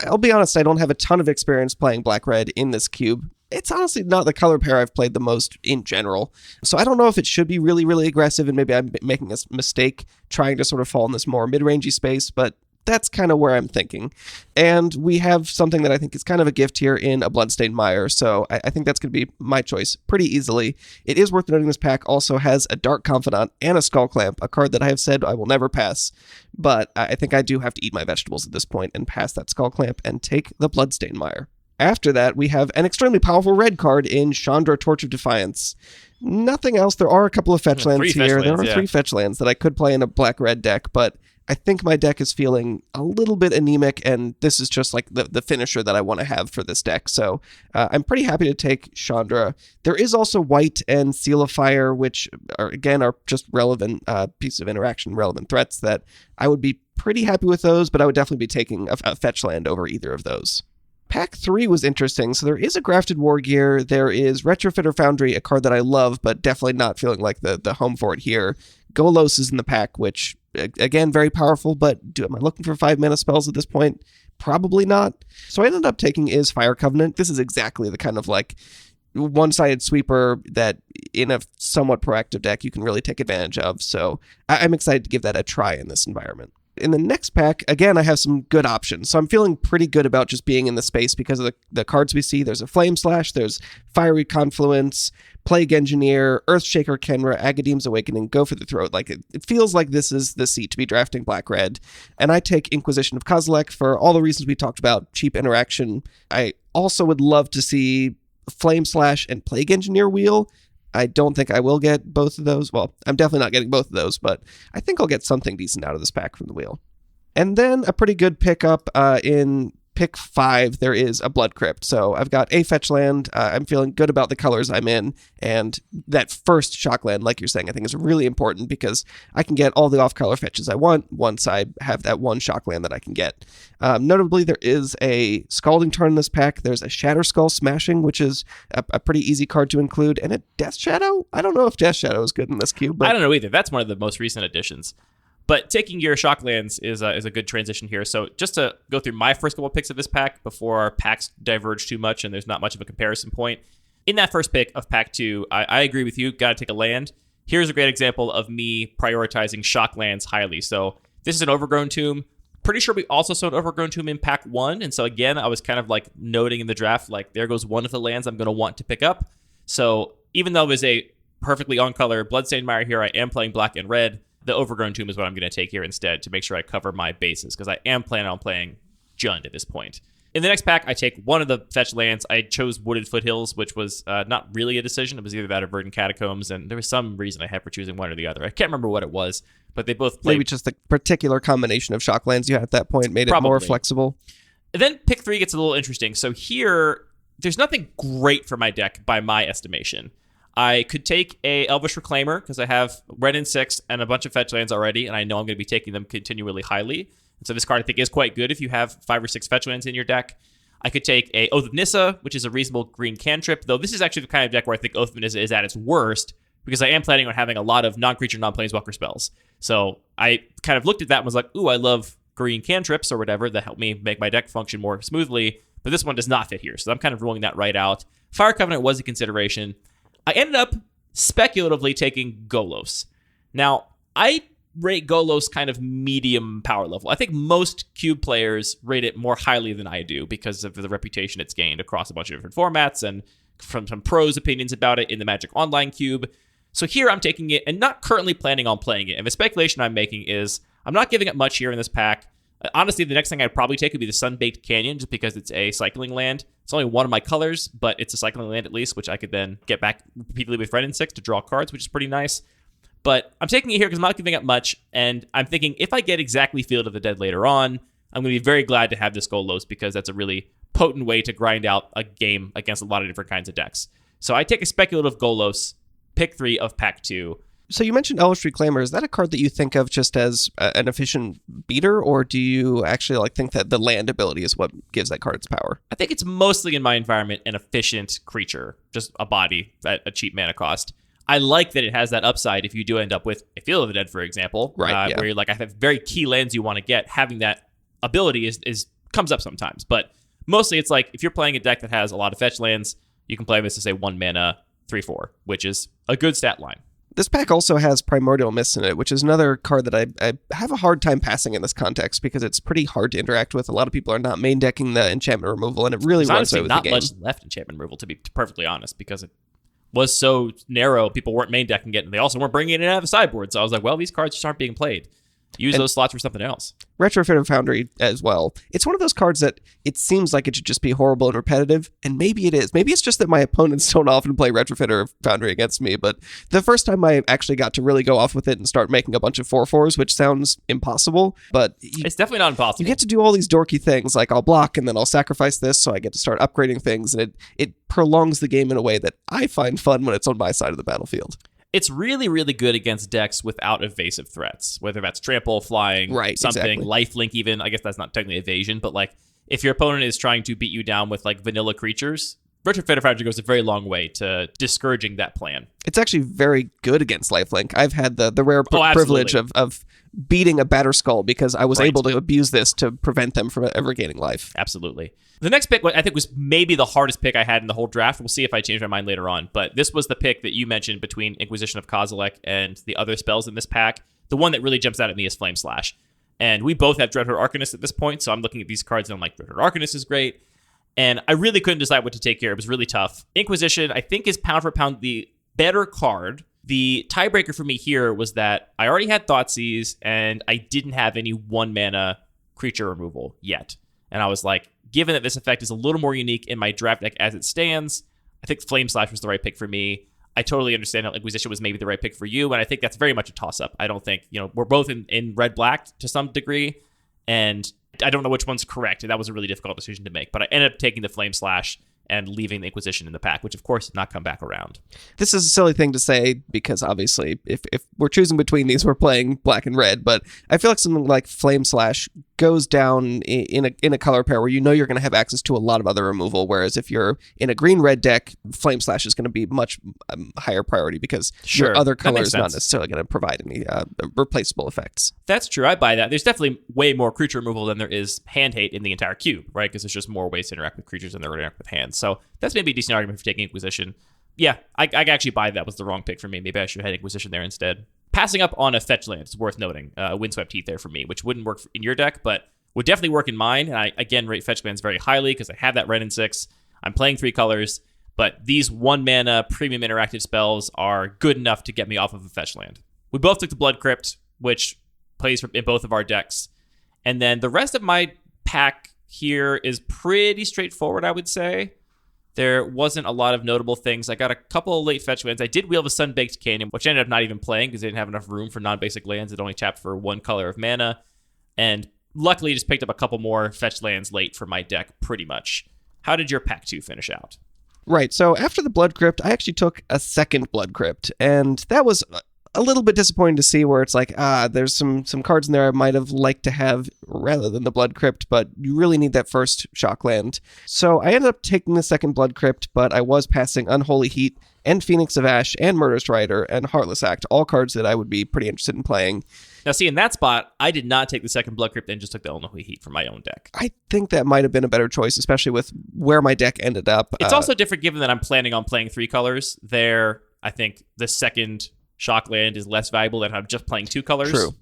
I'll be honest, I don't have a ton of experience playing black, red in this cube. It's honestly not the color pair I've played the most in general. So I don't know if it should be really, really aggressive, and maybe I'm making a mistake trying to sort of fall in this more mid-rangey space, but that's kind of where I'm thinking. And we have something that I think is kind of a gift here in a Bloodstained Mire, so I think that's going to be my choice pretty easily. It is worth noting this pack also has a Dark Confidant and a Skull Clamp, a card that I have said I will never pass, but I think I do have to eat my vegetables at this point and pass that Skull Clamp and take the Bloodstained Mire. After that, we have an extremely powerful red card in Chandra, Torch of Defiance. Nothing else. There are a couple of fetch lands here. There are 3 fetch lands that I could play in a black-red deck, but I think my deck is feeling a little bit anemic, and this is just the finisher that I want to have for this deck. So I'm pretty happy to take Chandra. There is also white and Seal of Fire, which are just relevant pieces of interaction, relevant threats that I would be pretty happy with those, but I would definitely be taking a fetch land over either of those. Pack 3 was interesting. So there is a Grafted War Gear. There is Retrofitter Foundry, a card that I love, but definitely not feeling like the home for it here. Golos is in the pack, which, again, very powerful, but am I looking for 5-mana spells at this point? Probably not. So I ended up taking Is Fire Covenant. This is exactly the kind of like one-sided sweeper that in a somewhat proactive deck you can really take advantage of. So I'm excited to give that a try in this environment. In the next pack, again, I have some good options. So I'm feeling pretty good about just being in the space because of the cards we see. There's a Flame Slash, there's Fiery Confluence, Plague Engineer, Earthshaker Kenra, Agadeem's Awakening, Go for the Throat. Like it feels like this is the seat to be drafting Black-Red. And I take Inquisition of Kozilek for all the reasons we talked about, cheap interaction. I also would love to see Flame Slash and Plague Engineer wheel. I don't think I will get both of those. Well, I'm definitely not getting both of those, but I think I'll get something decent out of this pack from the wheel. And then a pretty good pickup in pick 5, there is a Blood Crypt. So I've got a fetch land. I'm feeling good about the colors I'm in. And that first shock land, like you're saying, I think is really important because I can get all the off-color fetches I want once I have that one shock land that I can get. Notably, there is a Scalding Tarn in this pack. There's a Shatter Skull Smashing, which is a pretty easy card to include. And a Death Shadow? I don't know if Death Shadow is good in this cube. But I don't know either. That's one of the most recent additions. But taking your shock lands is a good transition here. So just to go through my first couple of picks of this pack before our packs diverge too much and there's not much of a comparison point. In that first pick of pack 2, I agree with you. Got to take a land. Here's a great example of me prioritizing shock lands highly. So this is an Overgrown Tomb. Pretty sure we also saw an Overgrown Tomb in pack 1. And so again, I was kind of like noting in the draft, like there goes one of the lands I'm going to want to pick up. So even though there's a perfectly on-color Bloodstained Mire here, I am playing black and red. The Overgrown Tomb is what I'm going to take here instead to make sure I cover my bases because I am planning on playing Jund at this point. In the next pack, I take one of the fetch lands. I chose Wooded Foothills, which was not really a decision. It was either that or Verdant Catacombs, and there was some reason I had for choosing one or the other. I can't remember what it was, but they both played. Maybe just the particular combination of shock lands you had at that point made it more flexible. And then pick 3 gets a little interesting. So here, there's nothing great for my deck by my estimation. I could take a Elvish Reclaimer because I have red and 6 and a bunch of fetch lands already, and I know I'm going to be taking them continually highly. And so this card I think is quite good if you have 5 or 6 fetch lands in your deck. I could take a Oath of Nissa, which is a reasonable green cantrip, though this is actually the kind of deck where I think Oath of Nissa is at its worst because I am planning on having a lot of non-creature, non-planeswalker spells. So I kind of looked at that and was like, ooh, I love green cantrips or whatever that help me make my deck function more smoothly, but this one does not fit here, so I'm kind of ruling that right out. Fire Covenant was a consideration. I ended up speculatively taking Golos. Now, I rate Golos kind of medium power level. I think most Cube players rate it more highly than I do because of the reputation it's gained across a bunch of different formats and from some pros' opinions about it in the Magic Online Cube. So here I'm taking it and not currently planning on playing it. And the speculation I'm making is I'm not giving it much here in this pack. Honestly, the next thing I'd probably take would be the Sunbaked Canyon just because it's a cycling land. It's only one of my colors, but it's a cycling land at least, which I could then get back repeatedly with red and 6 to draw cards, which is pretty nice. But I'm taking it here because I'm not giving up much, and I'm thinking if I get exactly Field of the Dead later on, I'm going to be very glad to have this Golos because that's a really potent way to grind out a game against a lot of different kinds of decks. So I take a speculative Golos, pick 3 of pack 2. So you mentioned Elvish Reclaimer. Is that a card that you think of just as an efficient beater, or do you actually think that the land ability is what gives that card its power? I think it's mostly in my environment an efficient creature, just a body at a cheap mana cost. I like that it has that upside if you do end up with a Field of the Dead, for example, right? Where you're like, I have very key lands you want to get. Having that ability is comes up sometimes, but mostly it's like if you're playing a deck that has a lot of fetch lands, you can play this as a 1 mana 3/4, which is a good stat line. This pack also has Primordial Mist in it, which is another card that I have a hard time passing in this context because it's pretty hard to interact with. A lot of people are not main decking the enchantment removal, and it really runs away with the game. There's not much left enchantment removal, to be perfectly honest, because it was so narrow. People weren't main decking it, and they also weren't bringing it out of the sideboard. So I was like, well, these cards just aren't being played. Use those slots for something else. Retrofitter Foundry as well. It's one of those cards that it seems like it should just be horrible and repetitive, and maybe it is. Maybe it's just that my opponents don't often play Retrofitter Foundry against me, but the first time I actually got to really go off with it and start making a bunch of 4/4s, which sounds impossible, but it's definitely not impossible. You get to do all these dorky things, like I'll block and then I'll sacrifice this, so I get to start upgrading things, and it prolongs the game in a way that I find fun when it's on my side of the battlefield. It's really, really good against decks without evasive threats, whether that's trample, flying, something, exactly. lifelink even. I guess that's not technically evasion, but like if your opponent is trying to beat you down with like vanilla creatures, Retrofit Fragile goes a very long way to discouraging that plan. It's actually very good against lifelink. I've had the rare privilege of beating a Batterskull because I was able to abuse this to prevent them from ever gaining life. Absolutely. The next pick, I think, was maybe the hardest pick I had in the whole draft. We'll see if I change my mind later on. But this was the pick that you mentioned between Inquisition of Kozilek and the other spells in this pack. The one that really jumps out at me is Flame Slash. And we both have Dreadhorde Arcanist at this point, so I'm looking at these cards and I'm like, Dreadhorde Arcanist is great. And I really couldn't decide what to take here. It was really tough. Inquisition, I think, is pound for pound the better card. The tiebreaker for me here was that I already had Thoughtseize, and I didn't have any 1-mana creature removal yet. And I was like, given that this effect is a little more unique in my draft deck as it stands, I think Flame Slash was the right pick for me. I totally understand that Inquisition was maybe the right pick for you, and I think that's very much a toss-up. I don't think, we're both in red-black to some degree, and I don't know which one's correct, and that was a really difficult decision to make. But I ended up taking the Flame Slash and leaving the Inquisition in the pack, which of course did not come back around. This is a silly thing to say because obviously if we're choosing between these, we're playing black and red, but I feel like something like Flame Slash goes down in a color pair where you're going to have access to a lot of other removal, whereas if you're in a green-red deck, Flame Slash is going to be much higher priority because your other color is not necessarily going to provide any replaceable effects. That's true. I buy that. There's definitely way more creature removal than there is hand hate in the entire cube, right? Because there's just more ways to interact with creatures than there interact with hands. So that's maybe a decent argument for taking Inquisition. Yeah, I actually buy that was the wrong pick for me. Maybe I should have had Inquisition there instead. Passing up on a fetch land is worth noting. Windswept Heath there for me, which wouldn't work in your deck, but would definitely work in mine. And I, again, rate fetch lands very highly because I have that red and 6. I'm playing 3 colors, but these 1-mana premium interactive spells are good enough to get me off of a fetch land. We both took the Blood Crypt, which plays in both of our decks. And then the rest of my pack here is pretty straightforward, I would say. There wasn't a lot of notable things. I got a couple of late fetch lands. I did wield a Sunbaked Canyon, which I ended up not even playing because they didn't have enough room for non-basic lands. It only tapped for 1 color of mana. And luckily just picked up a couple more fetch lands late for my deck, pretty much. How did your pack 2 finish out? Right, so after the Blood Crypt, I actually took a second Blood Crypt, and that was a little bit disappointing to see where it's like, there's some cards in there I might have liked to have rather than the Blood Crypt, but you really need that first shock land. So I ended up taking the second Blood Crypt, but I was passing Unholy Heat and Phoenix of Ash and Murderous Rider and Heartless Act, all cards that I would be pretty interested in playing. Now, see, in that spot, I did not take the second Blood Crypt and just took the Unholy Heat from my own deck. I think that might have been a better choice, especially with where my deck ended up. It's also different given that I'm planning on playing 3 colors. There, I think the second shock land is less valuable than I'm just playing 2 colors. True.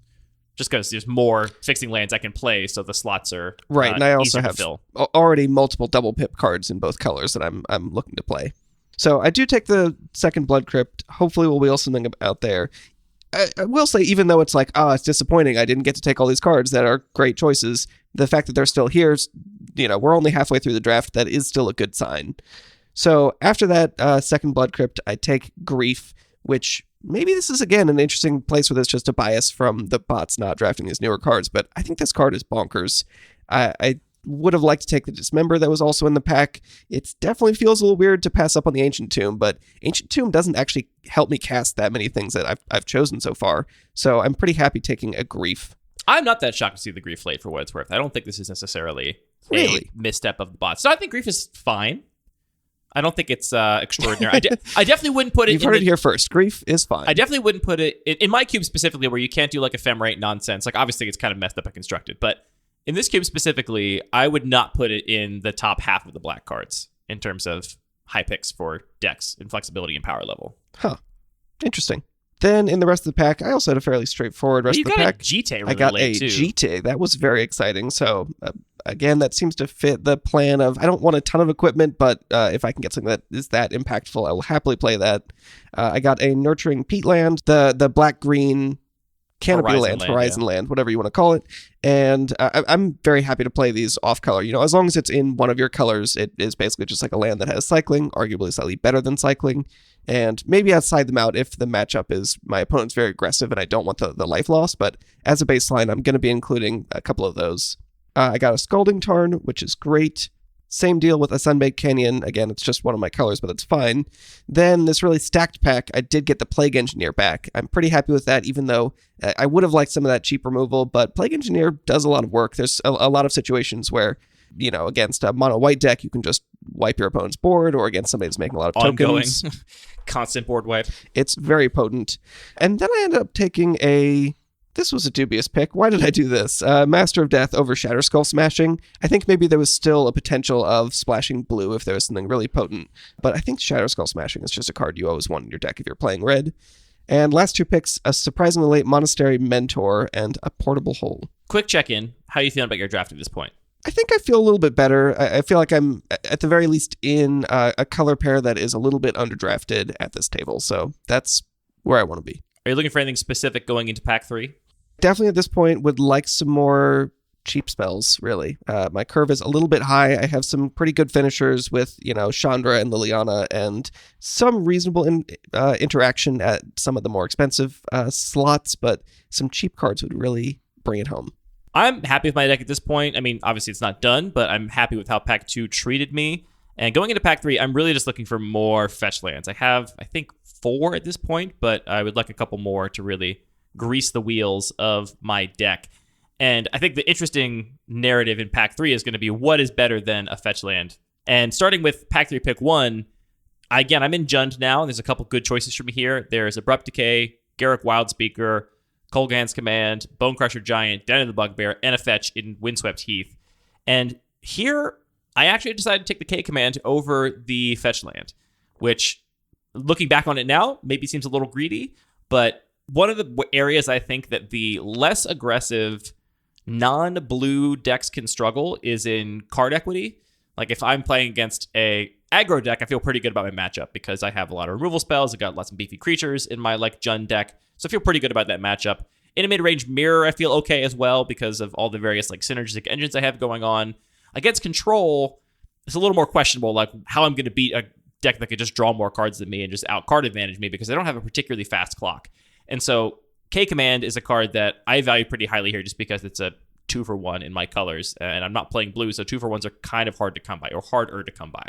Just because there's more fixing lands I can play, so the slots are right. And I also have fill. Already multiple double pip cards in both colors that I'm looking to play. So I do take the second Blood Crypt. Hopefully we'll wheel something out there. I will say, even though it's like, it's disappointing, I didn't get to take all these cards that are great choices, the fact that they're still here, we're only halfway through the draft, that is still a good sign. So after that second Blood Crypt, I take Grief, which maybe this is, again, an interesting place where there's just a bias from the bots not drafting these newer cards, but I think this card is bonkers. I would have liked to take the Dismember that was also in the pack. It definitely feels a little weird to pass up on the Ancient Tomb, but Ancient Tomb doesn't actually help me cast that many things that I've chosen so far, so I'm pretty happy taking a Grief. I'm not that shocked to see the Grief late for what it's worth. I don't think this is necessarily a misstep of the bots. So I think Grief is fine. I don't think it's extraordinary. I definitely wouldn't put it... You've heard it here first. Grief is fine. I definitely wouldn't put it... In my cube specifically, where you can't do like ephemerate nonsense, like obviously it's kind of messed up and constructed, but in this cube specifically, I would not put it in the top half of the black cards in terms of high picks for decks and flexibility and power level. Huh. Interesting. Then in the rest of the pack, I also had a fairly straightforward rest of the pack. You got a GT really I got late, a too. GT. That was very exciting. So again, that seems to fit the plan of, I don't want a ton of equipment, but if I can get something that is that impactful, I will happily play that. I got a Nurturing Peatland, the black-green Canopy Horizon Land, whatever you want to call it. And I'm very happy to play these off color. As long as it's in one of your colors, it is basically just like a land that has cycling, arguably slightly better than cycling. And maybe I'd side them out if the matchup is my opponent's very aggressive and I don't want the life loss. But as a baseline, I'm going to be including a couple of those. I got a Scalding Tarn, which is great. Same deal with a Sunbaked Canyon. Again, it's just one of my colors, but it's fine. Then this really stacked pack, I did get the Plague Engineer back. I'm pretty happy with that, even though I would have liked some of that cheap removal, but Plague Engineer does a lot of work. There's a lot of situations where, against a mono white deck, you can just wipe your opponent's board, or against somebody that's making a lot of tokens. Ongoing. Constant board wipe. It's very potent. And then I ended up taking this was a dubious pick. Why did I do this? Master of Death over Shatterskull Smashing. I think maybe there was still a potential of splashing blue if there was something really potent, but I think Shatterskull Smashing is just a card you always want in your deck if you're playing red. And last two picks, a surprisingly late Monastery Mentor and a Portable Hole. Quick check-in. How are you feeling about your draft at this point? I think I feel a little bit better. I feel like I'm, at the very least, in a color pair that is a little bit underdrafted at this table, so that's where I want to be. Are you looking for anything specific going into pack 3? Definitely at this point would like some more cheap spells, really. My curve is a little bit high. I have some pretty good finishers with, Chandra and Liliana, and some reasonable interaction at some of the more expensive slots, but some cheap cards would really bring it home. I'm happy with my deck at this point. I mean, obviously it's not done, but I'm happy with how pack 2 treated me. And going into pack 3, I'm really just looking for more fetch lands. I have, I think, 4 at this point, but I would like a couple more to really grease the wheels of my deck. And I think the interesting narrative in pack 3 is going to be what is better than a fetch land. And starting with pack 3 pick 1, again, I'm in Jund now, and there's a couple good choices for me here. There's Abrupt Decay, Garruk Wildspeaker, Kolaghan's Command, Bonecrusher Giant, Den of the Bugbear, and a fetch in Windswept Heath. And here, I actually decided to take the K command over the fetch land, which, looking back on it now, maybe seems a little greedy, but one of the areas I think that the less aggressive non-blue decks can struggle is in card equity. Like if I'm playing against a aggro deck, I feel pretty good about my matchup because I have a lot of removal spells. I've got lots of beefy creatures in my Jund deck, so I feel pretty good about that matchup. In a mid-range mirror, I feel okay as well because of all the various synergistic engines I have going on. Against control, it's a little more questionable, how I'm going to beat a deck that could just draw more cards than me and just out-card advantage me because I don't have a particularly fast clock. And so K-Command is a card that I value pretty highly here just because it's a 2-for-1 in my colors, and I'm not playing blue, so 2-for-1s are kind of hard to come by, or harder to come by.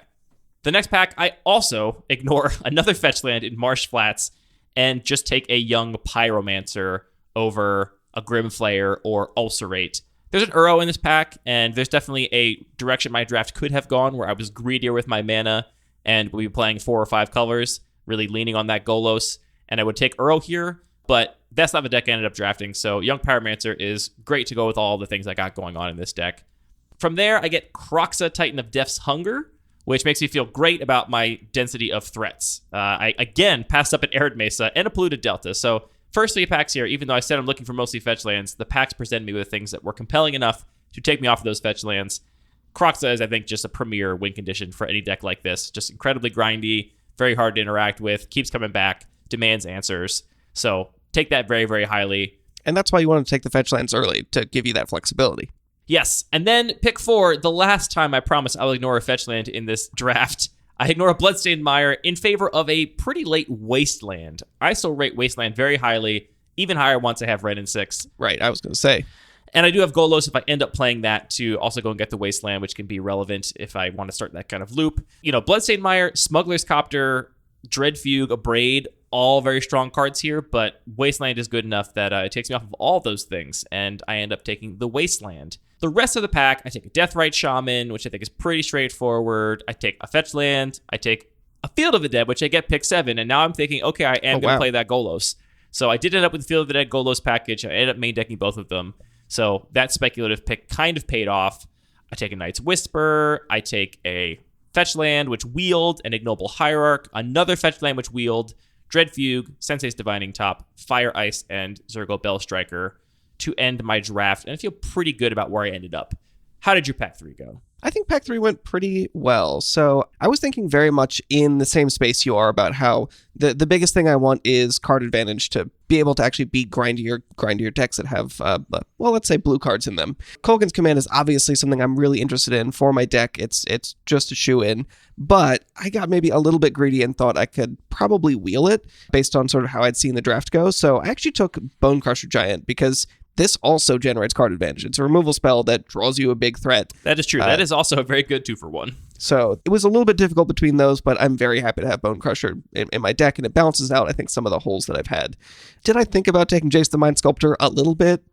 The next pack, I also ignore another fetch land in Marsh Flats and just take a young Pyromancer over a Grimflayer or Ulcerate. There's an Uro in this pack, and there's definitely a direction my draft could have gone where I was greedier with my mana and would be playing 4 or 5 colors, really leaning on that Golos, and I would take Uro here, but that's not the deck I ended up drafting, so Young Pyromancer is great to go with all the things I got going on in this deck. From there, I get Kroxa, Titan of Death's Hunger, which makes me feel great about my density of threats. I, again, passed up an Arid Mesa and a Polluted Delta, so first 3 packs here, even though I said I'm looking for mostly fetch lands, the packs presented me with things that were compelling enough to take me off of those fetch lands. Kroxa is, I think, just a premier win condition for any deck like this. Just incredibly grindy, very hard to interact with, keeps coming back, demands answers. So take that very, very highly. And that's why you want to take the fetch lands early, to give you that flexibility. Yes. And then pick 4, the last time I promise I'll ignore a fetch land in this draft. I ignore a Bloodstained Mire in favor of a pretty late Wasteland. I still rate Wasteland very highly, even higher once I have red and 6. Right, I was going to say. And I do have Golos if I end up playing that to also go and get the Wasteland, which can be relevant if I want to start that kind of loop. Bloodstained Mire, Smuggler's Copter, Dreadfugue, Abrade, all very strong cards here, but Wasteland is good enough that it takes me off of all those things, and I end up taking the Wasteland. The rest of the pack, I take a Deathrite Shaman, which I think is pretty straightforward. I take a fetch land. I take a Field of the Dead, which I get pick 7, and now I'm thinking, okay, I am going to play that Golos. So I did end up with the Field of the Dead Golos package. I ended up main decking both of them. So that speculative pick kind of paid off. I take a Knight's Whisper. I take a fetch land, which wield an Ignoble Hierarch. Another fetch land, which wield Dreadfugue, Sensei's Divining Top, Fire Ice, and Zergo Bellstriker to end my draft. And I feel pretty good about where I ended up. How did your pack 3 go? I think pack 3 went pretty well. So I was thinking very much in the same space you are about how the biggest thing I want is card advantage to be able to actually beat grindier decks that have, let's say blue cards in them. Kolaghan's Command is obviously something I'm really interested in for my deck. It's just a shoe-in, but I got maybe a little bit greedy and thought I could probably wheel it based on sort of how I'd seen the draft go. So I actually took Bonecrusher Giant because this also generates card advantage. It's a removal spell that draws you a big threat. That is true. That is also a very good 2-for-1. So it was a little bit difficult between those, but I'm very happy to have Bone Crusher in my deck, and it balances out, I think, some of the holes that I've had. Did I think about taking Jace the Mind Sculptor a little bit?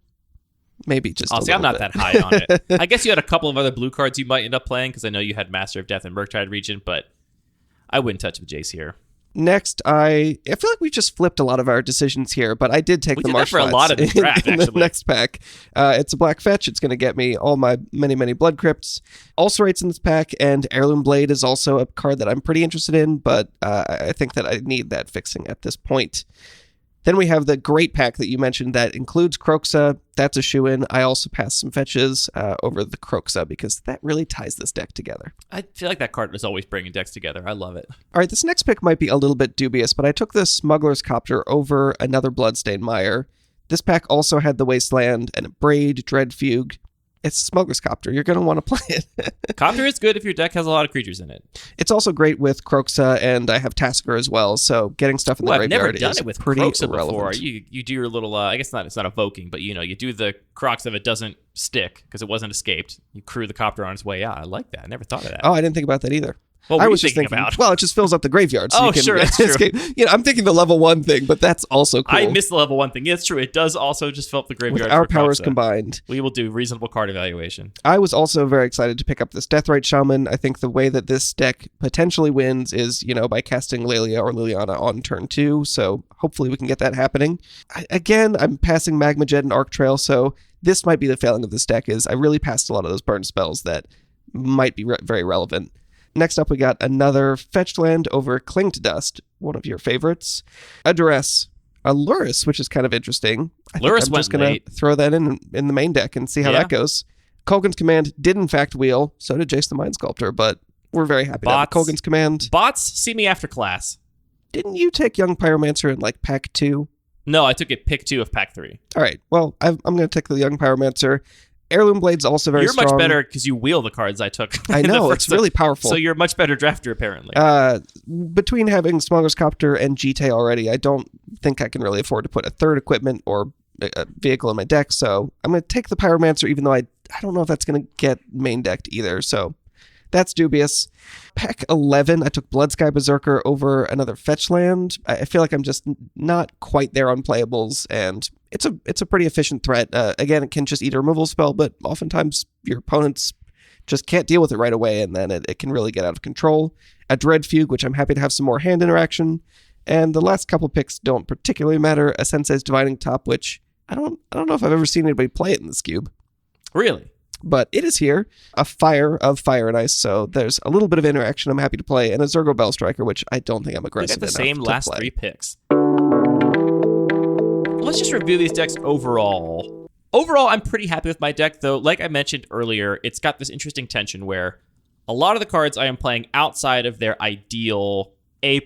Maybe just Honestly, I'm not that high on it. I guess you had a couple of other blue cards you might end up playing, because I know you had Master of Death and Murktide Regent, but I wouldn't touch with Jace here. Next, I feel like we just flipped a lot of our decisions here, but I did take the Marsh Flats. We did that for a lot of the draft, in the next pack. It's a black fetch. It's going to get me all my many Blood Crypts. Ulcerates in this pack, and Heirloom Blade is also a card that I'm pretty interested in, but I think that I need that fixing at this point. Then we have the great pack that you mentioned that includes Kroxa. That's a shoo-in. I also passed some fetches over the Kroxa because that really ties this deck together. I feel like that card is always bringing decks together. I love it. All right, this next pick might be a little bit dubious, but I took the Smuggler's Copter over another Bloodstained Mire. This pack also had the Wasteland and a Braid, Dreadfugue. It's Smuggler's Copter. You're going to want to play it. Copter is good if your deck has a lot of creatures in it. It's also great with Kroxa, and I have Tasker as well, so getting stuff in the graveyard I've never done it with pretty Kroxa irrelevant. before. You do your little, I guess it's not evoking, but you do the Crocs if it doesn't stick because it wasn't escaped. You crew the Copter on its way out. I like that. I never thought of that. Oh, I didn't think about that either. What I were was you just thinking thinking about? Well, it just fills up the graveyard. So you can sure, that's true. escape. I'm thinking the level 1 thing, but that's also cool. I missed the level 1 thing. Yeah, it's true. It does also just fill up the graveyard. With our for powers Kroxa. combined. We will do reasonable card evaluation. I was also very excited to pick up this Deathrite Shaman. I think the way that this deck potentially wins is, by casting Lelia or Liliana on turn 2. So hopefully we can get that happening. I'm passing Magma Jet and Arc Trail, so this might be the failing of this deck is I really passed a lot of those burn spells that might be very relevant. Next up, we got another fetched land over Cling to Dust, one of your favorites. A Duress, a Luris, which is kind of interesting. I think I'm just going to throw that in the main deck and see how that goes. Kolgan's Command did in fact wheel, so did Jace the Mind Sculptor, but we're very happy to have Kolgan's Command. Bots, see me after class. Didn't you take Young Pyromancer in pack 2? No, I took it pick 2 of pack 3. All right, well, I'm going to take the Young Pyromancer. Heirloom Blade's also very strong. You're much better because you wheel the cards I took. I know, it's really powerful. So you're a much better drafter, apparently. Between having Smuggler's Copter and GT already, I don't think I can really afford to put a third equipment or a vehicle in my deck, so I'm going to take the Pyromancer, even though I don't know if that's going to get main decked either, so that's dubious. Pack 11, I took Bloodsky Berserker over another fetch land. I feel like I'm just not quite there on playables, and it's a pretty efficient threat. Again, it can just eat a removal spell, but oftentimes your opponents just can't deal with it right away, and then it can really get out of control. A Dreadfugue, which I'm happy to have some more hand interaction. And the last couple picks don't particularly matter. A Sensei's Divining Top, which I don't know if I've ever seen anybody play it in this cube. Really? But it is here. A Fire of Fire and Ice, so there's a little bit of interaction I'm happy to play. And a Zergo Bellstriker, which I don't think I'm aggressive enough to play. We got the same last 3 picks. Let's just review these decks overall. Overall, I'm pretty happy with my deck, though. Like I mentioned earlier, it's got this interesting tension where a lot of the cards I am playing outside of their ideal A+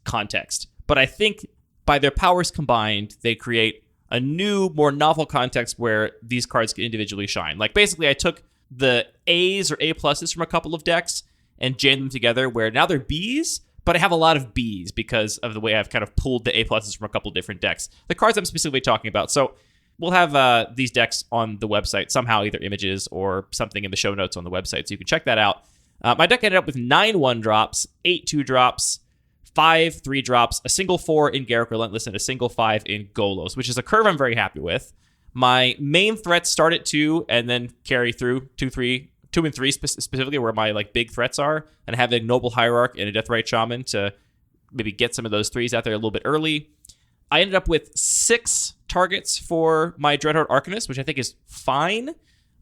context. But I think by their powers combined, they create a new, more novel context where these cards can individually shine. Basically, I took the A's or A+ from a couple of decks and jammed them together where now they're B's, but I have a lot of B's because of the way I've kind of pulled the A+ from a couple of different decks. The cards I'm specifically talking about. So we'll have these decks on the website, somehow either images or something in the show notes on the website, so you can check that out. My deck ended up with 9 1-drops, 8 2-drops, 5 3-drops, a single 4 in Garruk Relentless, and a single 5 in Golos, which is a curve I'm very happy with. My main threats start at 2 and then carry through 2 and 3 specifically, where my big threats are, and I have an Ignoble Hierarch and a Deathrite Shaman to maybe get some of those 3s out there a little bit early. I ended up with 6 targets for my Dreadhorde Arcanist, which I think is fine.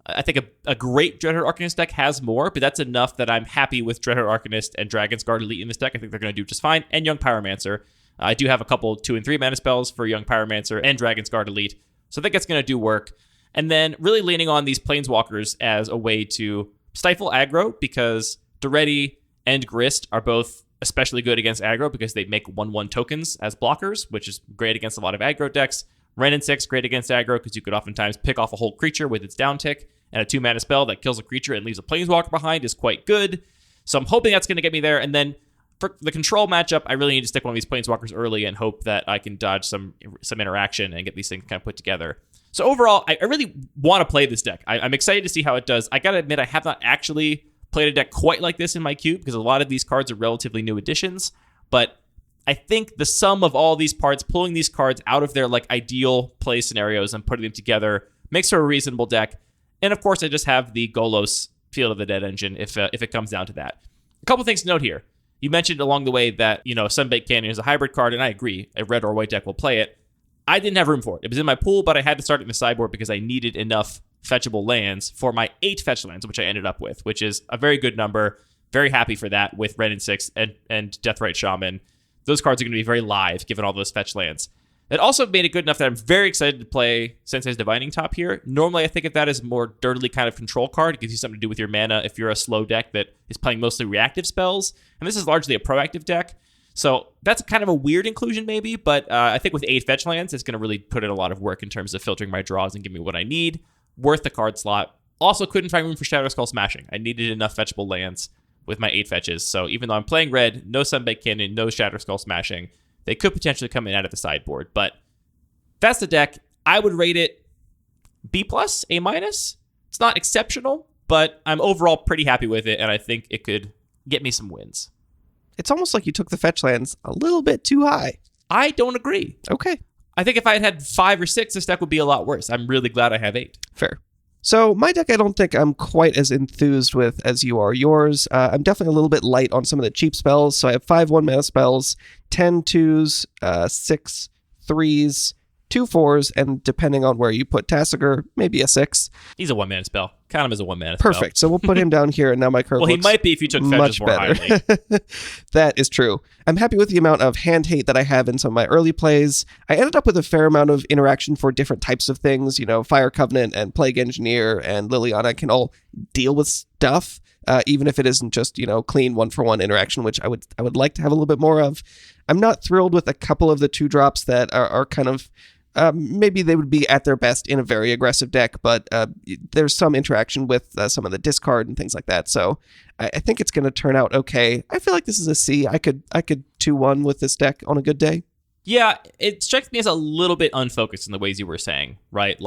I think a great Dreadhorde Arcanist deck has more, but that's enough that I'm happy with Dreadhorde Arcanist and Dragon's Guard Elite in this deck. I think they're going to do just fine. And Young Pyromancer. I do have a couple 2 and 3 mana spells for Young Pyromancer and Dragon's Guard Elite, so I think that's going to do work. And then really leaning on these Planeswalkers as a way to stifle aggro, because Duretti and Grist are both especially good against aggro because they make 1/1 tokens as blockers, which is great against a lot of aggro decks. Wrenn and 6, great against aggro because you could oftentimes pick off a whole creature with its down tick, and a 2-mana spell that kills a creature and leaves a Planeswalker behind is quite good. So I'm hoping that's going to get me there. And then for the control matchup, I really need to stick one of these Planeswalkers early and hope that I can dodge some interaction and get these things kind of put together. So overall, I really want to play this deck. I'm excited to see how it does. I gotta admit, I have not actually played a deck quite like this in my cube because a lot of these cards are relatively new additions, but I think the sum of all these parts, pulling these cards out of their like ideal play scenarios and putting them together, makes for a reasonable deck. And of course, I just have the Golos Field of the Dead engine if it comes down to that. A couple things to note here. You mentioned along the way that, Sunbaked Canyon is a hybrid card, and I agree. A red or white deck will play it. I didn't have room for it. It was in my pool, but I had to start it in the sideboard because I needed enough fetchable lands for my 8 fetch lands, which I ended up with, which is a very good number. Very happy for that with Ren and 6 and Deathrite Shaman. Those cards are going to be very live given all those fetch lands. It also made it good enough that I'm very excited to play Sensei's Divining Top here. Normally, I think of that as a more dirtily kind of control card. It gives you something to do with your mana if you're a slow deck that is playing mostly reactive spells. And this is largely a proactive deck. So that's kind of a weird inclusion maybe, but I think with 8 fetch lands, it's going to really put in a lot of work in terms of filtering my draws and give me what I need. Worth the card slot. Also couldn't find room for Shadow Skull Smashing. I needed enough fetchable lands with my 8 fetches. So even though I'm playing red, no Sunbaked Canyon, no Shadow Skull Smashing, they could potentially come in out of the sideboard. But that's the deck. I would rate it B+, A-. It's not exceptional, but I'm overall pretty happy with it, and I think it could get me some wins. It's almost like you took the fetch lands a little bit too high. I don't agree. Okay. I think if I had 5 or 6, this deck would be a lot worse. I'm really glad I have 8. Fair. So my deck, I don't think I'm quite as enthused with as you are. Yours, I'm definitely a little bit light on some of the cheap spells. So I have 5 1-mana spells, 10 2s, 6 3s, 2 4s, and depending on where you put Tassiger, maybe a 6. He's a 1-mana spell. Count him as a 1-mana spell. Perfect. So we'll put him down here, and now my curve well, he might be if you took fetches more highly. That is true. I'm happy with the amount of hand hate that I have in some of my early plays. I ended up with a fair amount of interaction for different types of things. Fire Covenant and Plague Engineer and Liliana can all deal with stuff, even if it isn't just, clean 1-for-1 interaction, which I would like to have a little bit more of. I'm not thrilled with a couple of the 2-drops that are kind of maybe they would be at their best in a very aggressive deck, but there's some interaction with some of the discard and things like that. So I think it's going to turn out okay. I feel like this is a C. I could 2-1 with this deck on a good day. Yeah, it strikes me as a little bit unfocused in the ways you were saying, right?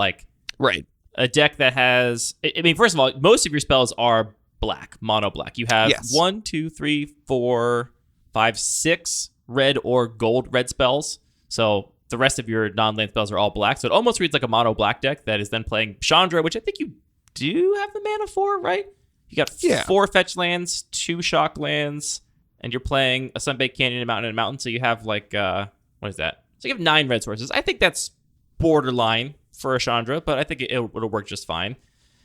Right. A deck that has, first of all, most of your spells are black, mono black. You have 1, 2, 3, 4, 5, 6 red or gold red spells. So the rest of your non-land spells are all black. So it almost reads like a mono black deck that is then playing Chandra, which I think you do have the mana for, right? You got 4 fetch lands, 2 shock lands, and you're playing a Sunbaked Canyon, a Mountain, and a Mountain. So you have what is that? So you have 9 red sources. I think that's borderline for a Chandra, but I think it'll work just fine.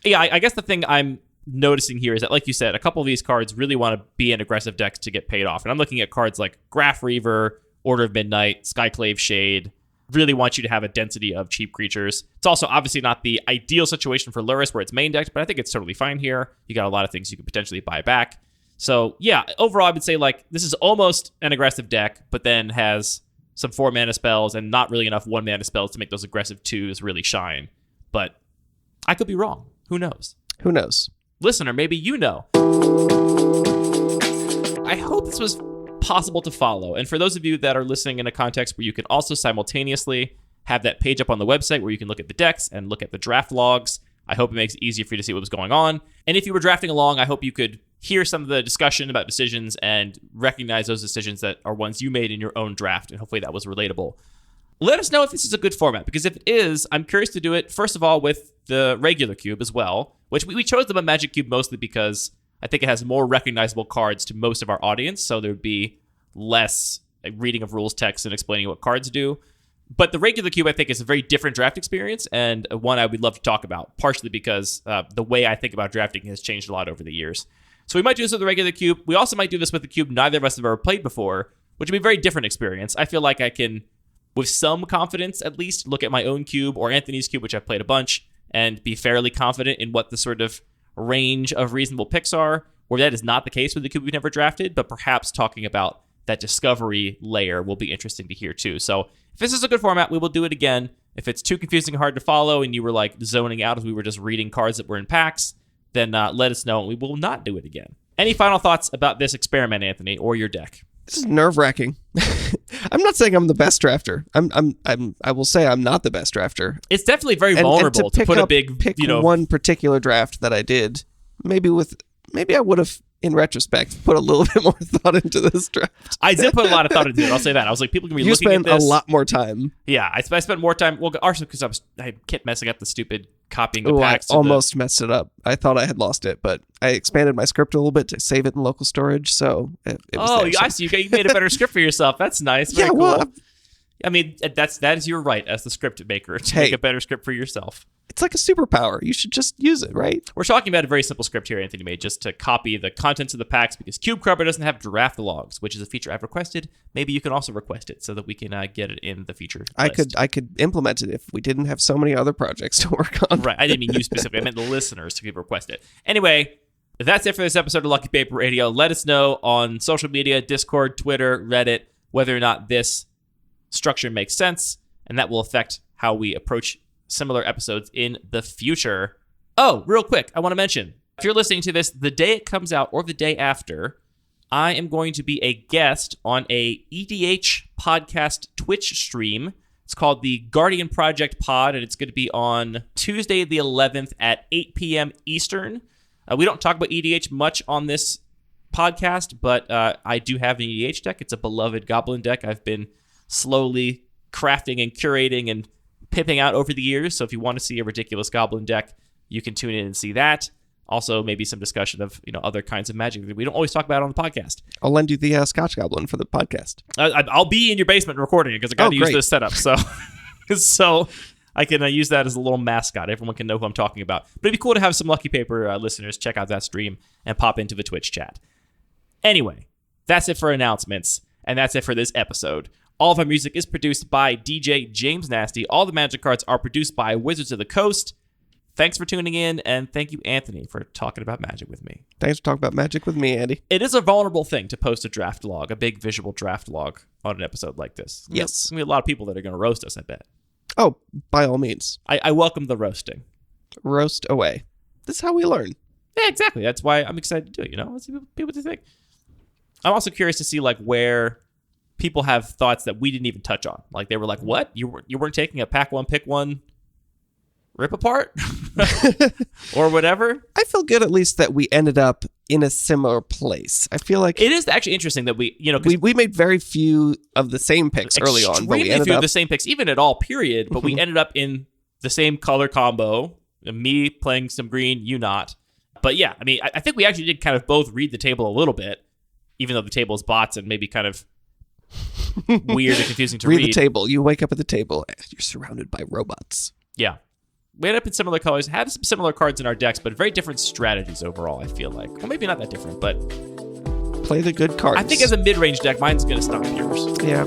Yeah, I guess the thing I'm noticing here is that, like you said, a couple of these cards really want to be in aggressive decks to get paid off. And I'm looking at cards like Graph Reaver, Order of Midnight, Skyclave Shade. Really want you to have a density of cheap creatures. It's also obviously not the ideal situation for Lurrus where it's main decked, but I think it's totally fine here. You got a lot of things you could potentially buy back. So yeah, overall I would say this is almost an aggressive deck, but then has some 4-mana spells and not really enough 1-mana spells to make those aggressive 2s really shine. But I could be wrong. Who knows? Who knows? Listener, maybe you know. I hope this was possible to follow. And for those of you that are listening in a context where you can also simultaneously have that page up on the website where you can look at the decks and look at the draft logs, I hope it makes it easier for you to see what was going on. And if you were drafting along, I hope you could hear some of the discussion about decisions and recognize those decisions that are ones you made in your own draft. And hopefully that was relatable. Let us know if this is a good format, because if it is, I'm curious to do it, first of all, with the regular cube as well, which we chose the Magic Cube mostly because I think it has more recognizable cards to most of our audience, so there would be less reading of rules text and explaining what cards do. But the regular cube, I think, is a very different draft experience and one I would love to talk about, partially because the way I think about drafting has changed a lot over the years. So we might do this with the regular cube. We also might do this with the cube neither of us have ever played before, which would be a very different experience. I feel like I can, with some confidence at least, look at my own cube or Anthony's cube, which I've played a bunch, and be fairly confident in what the sort of range of reasonable picks are, where that is not the case with the cube we've never drafted, but perhaps talking about that discovery layer will be interesting to hear too. So if this is a good format, we will do it again. If it's too confusing and hard to follow and you were zoning out as we were just reading cards that were in packs, then let us know and we will not do it again. Any final thoughts about this experiment, Anthony, or your deck? This is nerve-wracking. I'm not saying I'm the best drafter. I will say I'm not the best drafter. It's definitely very vulnerable to put pick one particular draft that I did. Maybe I would have, in retrospect, put a little bit more thought into this draft. I did put a lot of thought into it. I'll say that. I was like, people can be looking at this. You spent a lot more time. Yeah, I spent more time. Well, also because I kept messing up the stupid copying the packs. I almost messed it up. I thought I had lost it, but I expanded my script a little bit to save it in local storage. So it was there, I see. You made a better script for yourself. That's nice. Very cool. Well, I mean, that is your right as the script maker to make a better script for yourself. It's like a superpower. You should just use it, right? We're talking about a very simple script here Anthony made just to copy the contents of the packs because Cube Cobra doesn't have draft logs, which is a feature I've requested. Maybe you can also request it so that we can get it in the feature list. I could implement it if we didn't have so many other projects to work on. Right. I didn't mean you specifically. I meant the listeners to request it. Anyway, that's it for this episode of Lucky Paper Radio. Let us know on social media, Discord, Twitter, Reddit, whether or not this structure makes sense, and that will affect how we approach similar episodes in the future. Oh, real quick, I want to mention, if you're listening to this the day it comes out or the day after, I am going to be a guest on a EDH podcast Twitch stream. It's called the Guardian Project Pod, and it's going to be on Tuesday the 11th at 8 p.m. Eastern. We don't talk about EDH much on this podcast, but I do have an EDH deck. It's a beloved Goblin deck I've been slowly crafting and curating and pimping out over the years. So if you want to see a ridiculous Goblin deck, you can tune in and see that. Also, maybe some discussion of other kinds of Magic that we don't always talk about on the podcast. I'll lend you the Scotch Goblin for the podcast. I'll be in your basement recording it because I got to use this setup. So, so I can use that as a little mascot. Everyone can know who I'm talking about. But it'd be cool to have some Lucky Paper listeners check out that stream and pop into the Twitch chat. Anyway, that's it for announcements, and that's it for this episode. All of our music is produced by DJ James Nasty. All the Magic cards are produced by Wizards of the Coast. Thanks for tuning in, and thank you, Anthony, for talking about Magic with me. Thanks for talking about Magic with me, Andy. It is a vulnerable thing to post a draft log, a big visual draft log on an episode like this. Yes. There's going to be a lot of people that are going to roast us, I bet. Oh, by all means. I welcome the roasting. Roast away. This is how we learn. Yeah, exactly. That's why I'm excited to do it, Let's see what people think. I'm also curious to see, where people have thoughts that we didn't even touch on. Like, they were like, what? You weren't taking a pack one, pick one, rip apart? Or whatever? I feel good at least that we ended up in a similar place. I feel like it is actually interesting that we made very few of the same picks early on. But we ended few up of the same picks, even at all, period. But we ended up in the same color combo. Me playing some green, you not. But yeah, I mean, I think we actually did kind of both read the table a little bit, even though the table is bots and maybe kind of weird and confusing to read. Read the table. You wake up at the table, you're surrounded by robots. Yeah. We end up in similar colors, have some similar cards in our decks, but very different strategies overall, I feel like. Well, maybe not that different, but play the good cards. I think as a mid-range deck, mine's going to stop yours. Yeah.